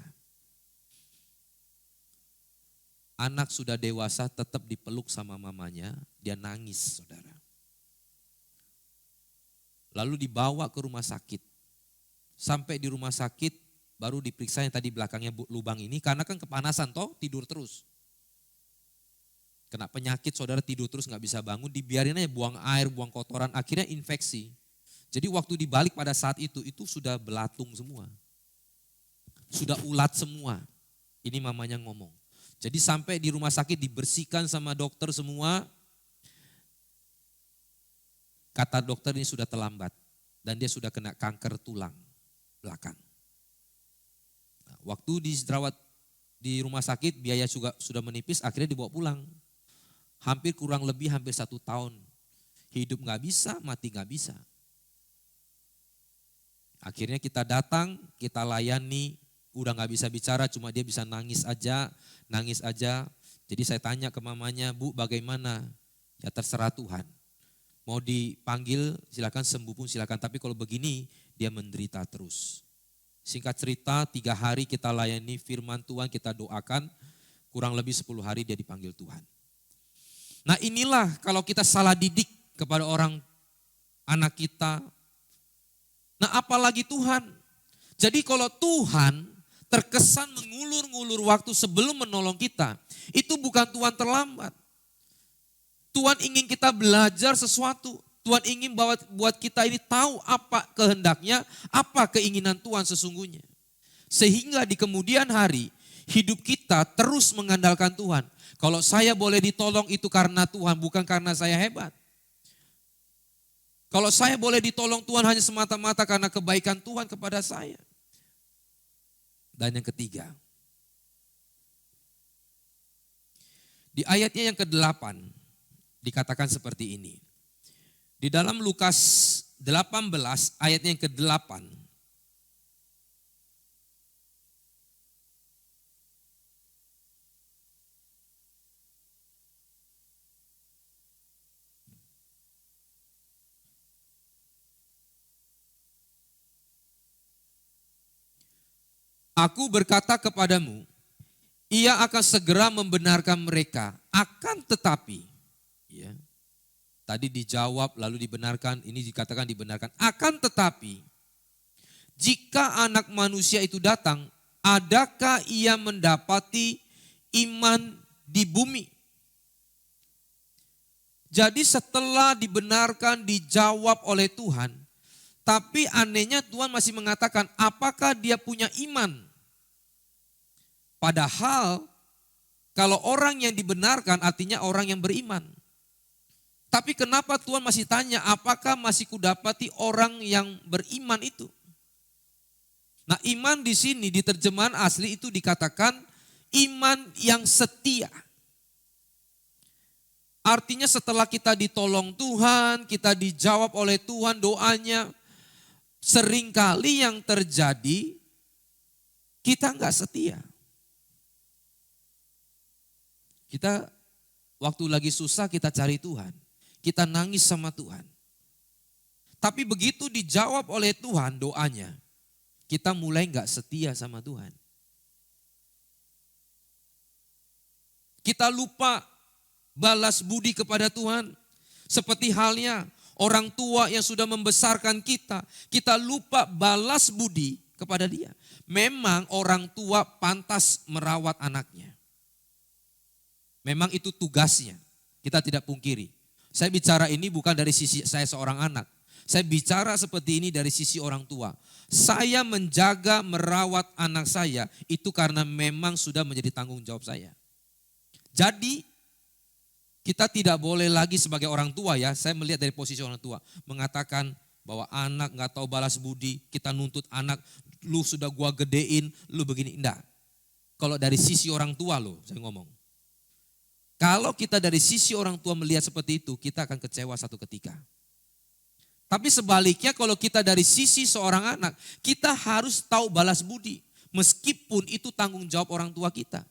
C: Anak sudah dewasa tetap dipeluk sama mamanya, dia nangis saudara. Lalu dibawa ke rumah sakit. Sampai di rumah sakit baru diperiksa yang tadi belakangnya lubang ini, karena kan kepanasan toh, tidur terus. Kena penyakit, saudara tidur terus nggak bisa bangun, dibiarin aja buang air, buang kotoran, akhirnya infeksi. Jadi waktu dibalik pada saat itu sudah belatung semua. Sudah ulat semua. Ini mamanya ngomong. Jadi sampai di rumah sakit dibersihkan sama dokter semua. Kata dokter ini sudah terlambat. Dan dia sudah kena kanker tulang belakang. Nah, waktu dirawat di rumah sakit biaya juga sudah menipis, akhirnya dibawa pulang. Kurang lebih hampir 1 tahun. Hidup gak bisa, mati gak bisa. Akhirnya kita datang, kita layani, udah gak bisa bicara, cuma dia bisa nangis aja. Jadi saya tanya ke mamanya, Bu bagaimana? Ya terserah Tuhan. Mau dipanggil silakan, sembuh pun silakan, tapi kalau begini dia menderita terus. Singkat cerita 3 hari kita layani firman Tuhan, kita doakan, kurang lebih 10 hari dia dipanggil Tuhan. Nah inilah kalau kita salah didik kepada orang anak kita. Nah apalagi Tuhan. Jadi kalau Tuhan terkesan mengulur-ngulur waktu sebelum menolong kita, itu bukan Tuhan terlambat. Tuhan ingin kita belajar sesuatu. Tuhan ingin buat kita ini tahu apa kehendaknya, apa keinginan Tuhan sesungguhnya. Sehingga di kemudian hari hidup kita terus mengandalkan Tuhan. Kalau saya boleh ditolong itu karena Tuhan, bukan karena saya hebat. Kalau saya boleh ditolong Tuhan hanya semata-mata karena kebaikan Tuhan kepada saya. Dan yang ketiga, di ayatnya yang ke-8 dikatakan seperti ini. Di dalam Lukas 18 ayatnya yang ke-8. Aku berkata kepadamu, ia akan segera membenarkan mereka. Akan tetapi, ya, tadi dijawab lalu dibenarkan, ini dikatakan dibenarkan. Akan tetapi, jika anak manusia itu datang, adakah ia mendapati iman di bumi? Jadi setelah dibenarkan, dijawab oleh Tuhan, tapi anehnya Tuhan masih mengatakan apakah dia punya iman? Padahal kalau orang yang dibenarkan artinya orang yang beriman. Tapi kenapa Tuhan masih tanya apakah masih kudapati orang yang beriman itu? Nah iman di sini di terjemahan asli itu dikatakan iman yang setia. Artinya setelah kita ditolong Tuhan, kita dijawab oleh Tuhan doanya, seringkali yang terjadi kita enggak setia. Kita waktu lagi susah kita cari Tuhan. Kita nangis sama Tuhan. Tapi begitu dijawab oleh Tuhan doanya, kita mulai enggak setia sama Tuhan. Kita lupa balas budi kepada Tuhan. Seperti halnya orang tua yang sudah membesarkan kita, kita lupa balas budi kepada dia. Memang orang tua pantas merawat anaknya. Memang itu tugasnya, kita tidak pungkiri. Saya bicara ini bukan dari sisi saya seorang anak. Saya bicara seperti ini dari sisi orang tua. Saya menjaga, merawat anak saya itu karena memang sudah menjadi tanggung jawab saya. Jadi kita tidak boleh lagi sebagai orang tua ya, saya melihat dari posisi orang tua. Mengatakan bahwa anak gak tahu balas budi, kita nuntut anak, lu sudah gua gedein, lu begini. Enggak. Kalau dari sisi orang tua loh saya ngomong. Kalau kita dari sisi orang tua melihat seperti itu, kita akan kecewa satu ketika. Tapi sebaliknya kalau kita dari sisi seorang anak, kita harus tahu balas budi. Meskipun itu tanggung jawab orang tua kita.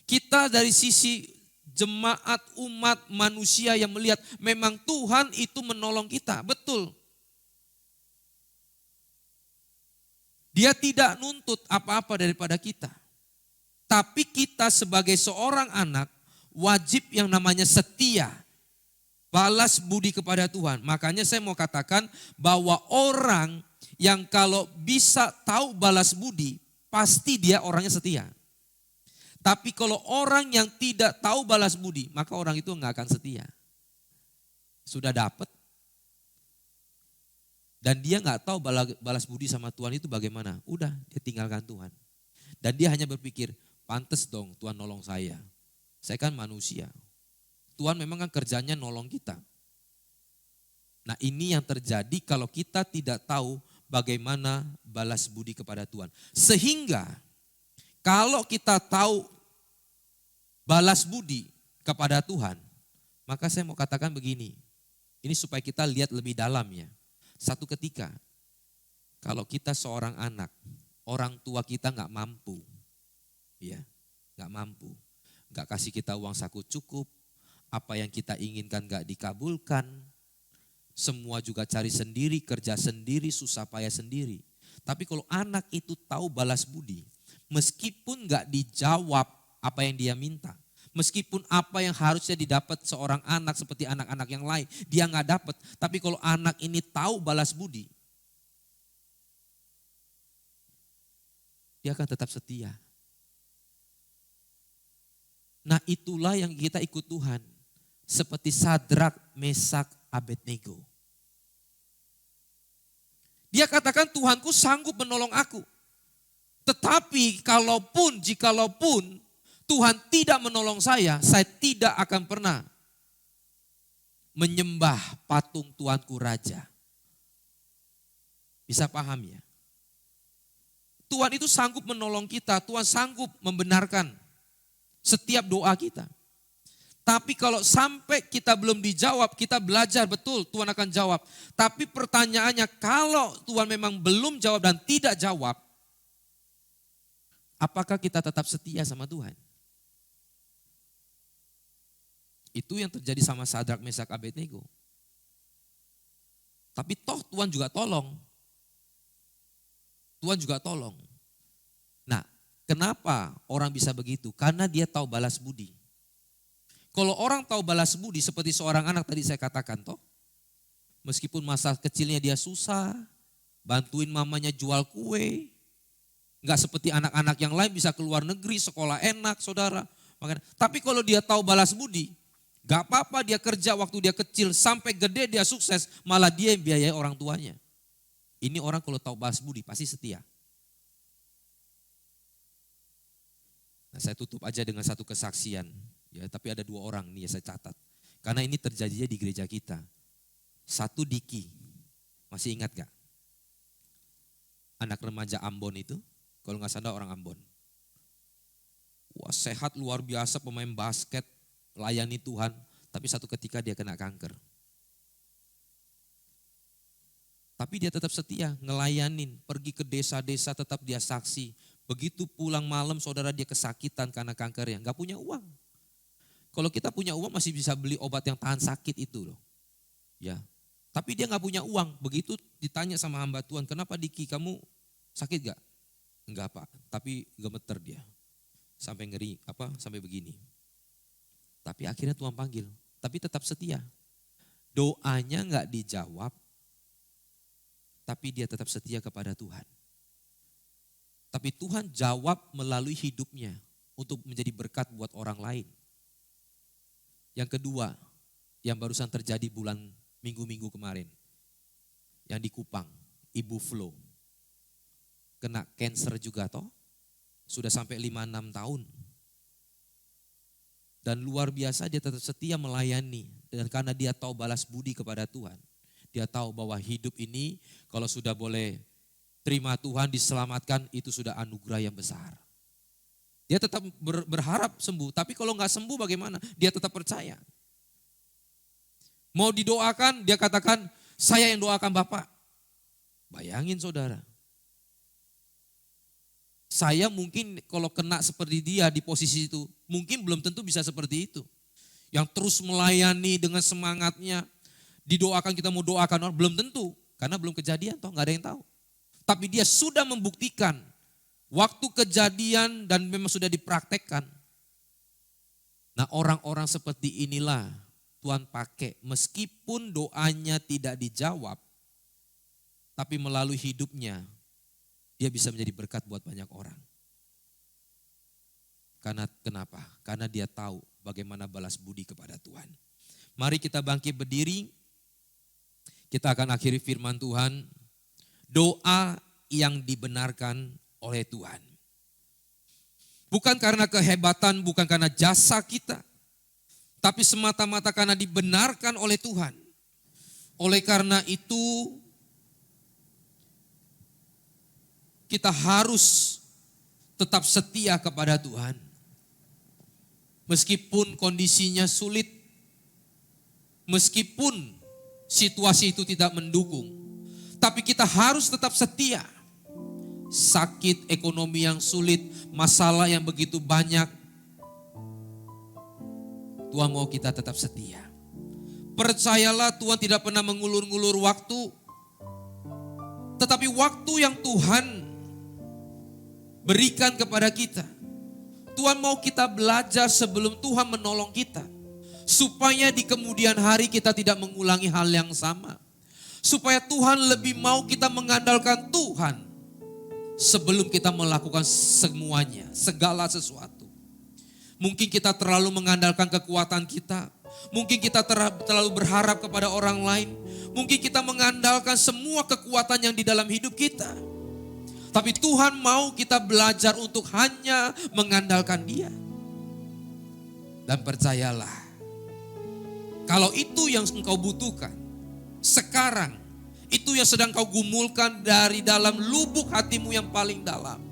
C: Kita dari sisi jemaat umat manusia yang melihat memang Tuhan itu menolong kita. Betul. Dia tidak nuntut apa-apa daripada kita. Tapi kita sebagai seorang anak, wajib yang namanya setia, balas budi kepada Tuhan. Makanya saya mau katakan bahwa orang yang kalau bisa tahu balas budi, pasti dia orangnya setia. Tapi kalau orang yang tidak tahu balas budi, maka orang itu nggak akan setia. Sudah dapat, dan dia nggak tahu balas budi sama Tuhan itu bagaimana. Udah, dia tinggalkan Tuhan. Dan dia hanya berpikir, pantes dong Tuhan nolong saya. Saya kan manusia. Tuhan memang kan kerjanya nolong kita. Nah ini yang terjadi kalau kita tidak tahu bagaimana balas budi kepada Tuhan. Sehingga kalau kita tahu balas budi kepada Tuhan, maka saya mau katakan begini. Ini supaya kita lihat lebih dalam ya. Satu ketika, kalau kita seorang anak, orang tua kita nggak mampu, ya, nggak mampu, nggak kasih kita uang saku cukup, apa yang kita inginkan nggak dikabulkan, semua juga cari sendiri, kerja sendiri, susah payah sendiri. Tapi kalau anak itu tahu balas budi, meskipun nggak dijawab apa yang dia minta, meskipun apa yang harusnya didapat seorang anak seperti anak-anak yang lain, dia nggak dapat. Tapi kalau anak ini tahu balas budi, dia akan tetap setia. Nah itulah yang kita ikut Tuhan. Seperti Sadrak, Mesak, Abednego. Dia katakan Tuhanku sanggup menolong aku. Tetapi jikalaupun Tuhan tidak menolong saya tidak akan pernah menyembah patung Tuanku Raja. Bisa paham ya? Tuhan itu sanggup menolong kita, Tuhan sanggup membenarkan setiap doa kita. Tapi kalau sampai kita belum dijawab, kita belajar betul Tuhan akan jawab. Tapi pertanyaannya kalau Tuhan memang belum jawab dan tidak jawab, apakah kita tetap setia sama Tuhan? Itu yang terjadi sama Sadrak, Mesak, Abednego. Tapi toh Tuhan juga tolong. Tuhan juga tolong. Nah, kenapa orang bisa begitu? Karena dia tahu balas budi. Kalau orang tahu balas budi seperti seorang anak tadi saya katakan toh. Meskipun masa kecilnya dia susah, bantuin mamanya jual kue. Enggak seperti anak-anak yang lain bisa keluar negeri, sekolah enak saudara. Tapi kalau dia tahu balas budi, gak apa-apa dia kerja waktu dia kecil, sampai gede dia sukses, malah dia yang biayai orang tuanya. Ini orang kalau tahu balas budi pasti setia. Nah saya tutup aja dengan satu kesaksian. Ya, tapi ada 2 orang nih ya saya catat. Karena ini terjadinya di gereja kita. Satu Diki, masih ingat gak? Anak remaja Ambon itu, kalau gak salah orang Ambon. Wah sehat luar biasa, pemain basket, layani Tuhan. Tapi satu ketika dia kena kanker. Tapi dia tetap setia, ngelayanin, pergi ke desa-desa tetap dia saksi. Begitu pulang malam saudara dia kesakitan karena kankernya, gak punya uang. Kalau kita punya uang masih bisa beli obat yang tahan sakit itu loh. Ya. Tapi dia gak punya uang. Begitu ditanya sama hamba Tuhan, kenapa Diki kamu sakit gak? Enggak Pak, tapi gemeter dia. Sampai ngeri, sampai begini. Tapi akhirnya Tuhan panggil, tapi tetap setia. Doanya gak dijawab, tapi dia tetap setia kepada Tuhan. Tapi Tuhan jawab melalui hidupnya untuk menjadi berkat buat orang lain. Yang kedua, yang barusan terjadi minggu-minggu kemarin. Yang di Kupang, Ibu Flo. Kena cancer juga toh. Sudah sampai 5-6 tahun. Dan luar biasa dia tetap setia melayani. Dan karena dia tahu balas budi kepada Tuhan. Dia tahu bahwa hidup ini kalau sudah boleh terima Tuhan diselamatkan itu sudah anugerah yang besar. Dia tetap berharap sembuh, tapi kalau nggak sembuh bagaimana? Dia tetap percaya. Mau didoakan, dia katakan, saya yang doakan Bapak. Bayangin saudara. Saya mungkin kalau kena seperti dia di posisi itu, mungkin belum tentu bisa seperti itu. Yang terus melayani dengan semangatnya, didoakan kita mau doakan orang, belum tentu. Karena belum kejadian, toh nggak ada yang tahu. Tapi dia sudah membuktikan. Waktu kejadian dan memang sudah dipraktekkan. Nah orang-orang seperti inilah Tuhan pakai. Meskipun doanya tidak dijawab. Tapi melalui hidupnya dia bisa menjadi berkat buat banyak orang. Karena kenapa? Karena dia tahu bagaimana balas budi kepada Tuhan. Mari kita bangkit berdiri. Kita akan akhiri firman Tuhan. Doa yang dibenarkan oleh Tuhan. Bukan karena kehebatan, bukan karena jasa kita. Tapi semata-mata karena dibenarkan oleh Tuhan. Oleh karena itu, kita harus tetap setia kepada Tuhan. Meskipun kondisinya sulit, meskipun situasi itu tidak mendukung, tapi kita harus tetap setia. Sakit, ekonomi yang sulit, masalah yang begitu banyak, Tuhan mau kita tetap setia. Percayalah, Tuhan tidak pernah mengulur-ngulur waktu, tetapi waktu yang Tuhan berikan kepada kita, Tuhan mau kita belajar sebelum Tuhan menolong kita. Supaya di kemudian hari kita tidak mengulangi hal yang sama. Supaya Tuhan lebih mau kita mengandalkan Tuhan sebelum kita melakukan semuanya, segala sesuatu. Mungkin kita terlalu mengandalkan kekuatan kita. Mungkin kita terlalu berharap kepada orang lain. Mungkin kita mengandalkan semua kekuatan yang di dalam hidup kita. Tapi Tuhan mau kita belajar untuk hanya mengandalkan Dia. Dan percayalah, kalau itu yang engkau butuhkan sekarang, itu yang sedang kau gumulkan dari dalam lubuk hatimu yang paling dalam.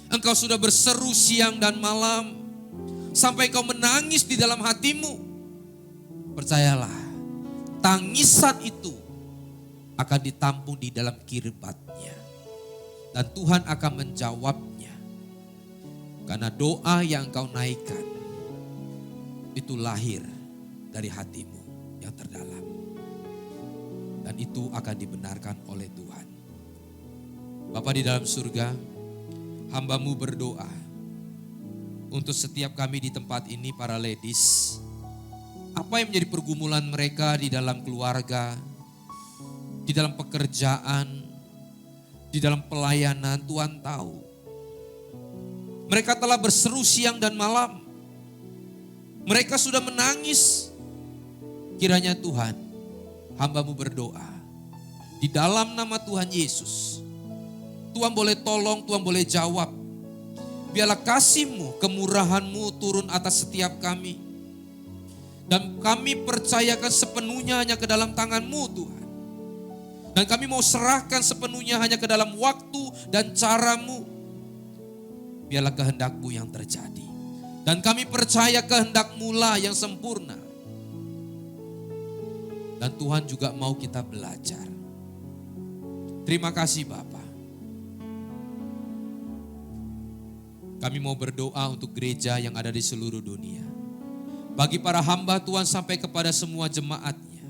C: Engkau sudah berseru siang dan malam, sampai kau menangis di dalam hatimu. Percayalah, tangisan itu akan ditampung di dalam kirbatnya. Dan Tuhan akan menjawabnya. Karena doa yang engkau naikkan itu lahir dari hatimu yang terdalam. Dan itu akan dibenarkan oleh Tuhan. Bapa di dalam surga, hamba-Mu berdoa untuk setiap kami di tempat ini, para ladies. Apa yang menjadi pergumulan mereka di dalam keluarga, di dalam pekerjaan, di dalam pelayanan, Tuhan tahu. Mereka telah berseru siang dan malam. Mereka sudah menangis. Kiranya Tuhan, hamba-Mu berdoa. Di dalam nama Tuhan Yesus, Tuhan boleh tolong, Tuhan boleh jawab. Biarlah kasih-Mu, kemurahan-Mu turun atas setiap kami. Dan kami percayakan sepenuhnya hanya ke dalam tangan-Mu Tuhan. Dan kami mau serahkan sepenuhnya hanya ke dalam waktu dan cara-Mu. Biarlah kehendak-Mu yang terjadi. Dan kami percaya kehendak-Mu lah yang sempurna. Dan Tuhan juga mau kita belajar. Terima kasih Bapa. Kami mau berdoa untuk gereja yang ada di seluruh dunia. Bagi para hamba Tuhan sampai kepada semua jemaatnya.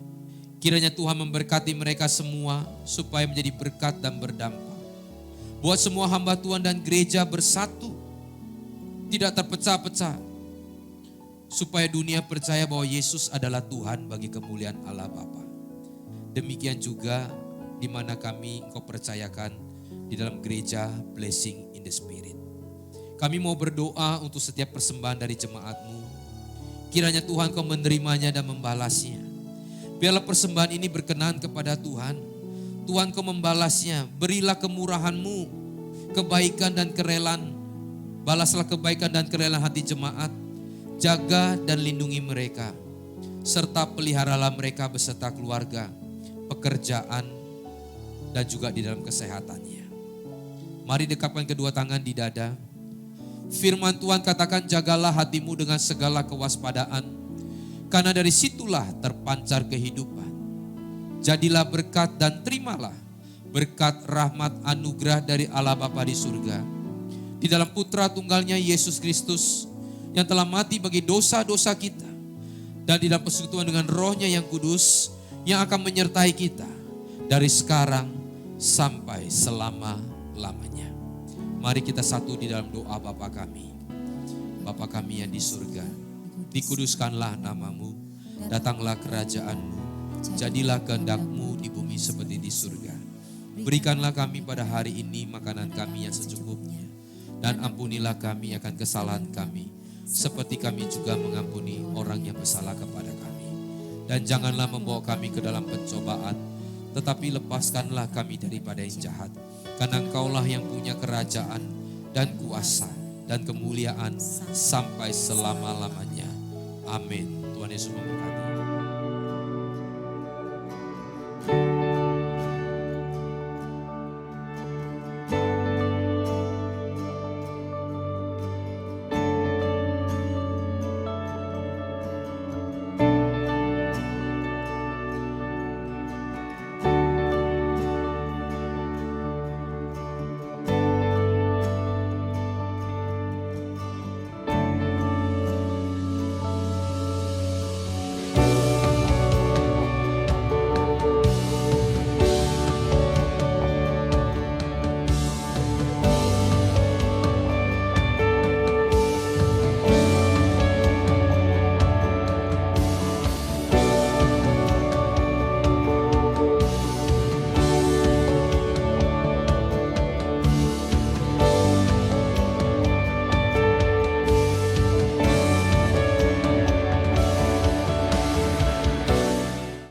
C: Kiranya Tuhan memberkati mereka semua supaya menjadi berkat dan berdampak. Buat semua hamba Tuhan dan gereja bersatu. Tidak terpecah-pecah. Supaya dunia percaya bahwa Yesus adalah Tuhan bagi kemuliaan Allah Bapa. Demikian juga di mana kami Engkau percayakan di dalam gereja Blessing in the Spirit. Kami mau berdoa untuk setiap persembahan dari jemaat-Mu. Kiranya Tuhan Kau menerimanya dan membalasnya. Biarlah persembahan ini berkenan kepada Tuhan. Tuhan Kau membalasnya. Berilah kemurahan-Mu, kebaikan dan kerelaan. Balaslah kebaikan dan kerelaan hati jemaat. Jaga dan lindungi mereka. Serta peliharalah mereka beserta keluarga, pekerjaan, dan juga di dalam kesehatannya. Mari dekapkan kedua tangan di dada. Firman Tuhan katakan, jagalah hatimu dengan segala kewaspadaan. Karena dari situlah terpancar kehidupan. Jadilah berkat dan terimalah berkat rahmat anugerah dari Allah Bapa di surga. Di dalam putra tunggalnya Yesus Kristus yang telah mati bagi dosa-dosa kita. Dan di dalam persekutuan dengan rohnya yang kudus yang akan menyertai kita dari sekarang sampai selama-lamanya. Mari kita satu di dalam doa Bapa kami. Bapa kami yang di surga, dikuduskanlah nama-Mu, datanglah kerajaan-Mu, jadilah kehendak-Mu di bumi seperti di surga. Berikanlah kami pada hari ini makanan kami yang secukupnya. Dan ampunilah kami akan kesalahan kami, seperti kami juga mengampuni orang yang bersalah kepada kami. Dan janganlah membawa kami ke dalam pencobaan, tetapi lepaskanlah kami daripada yang jahat. Karena Engkaulah yang punya kerajaan dan kuasa dan kemuliaan sampai selama-lamanya. Amin. Tuhan Yesus memberkati.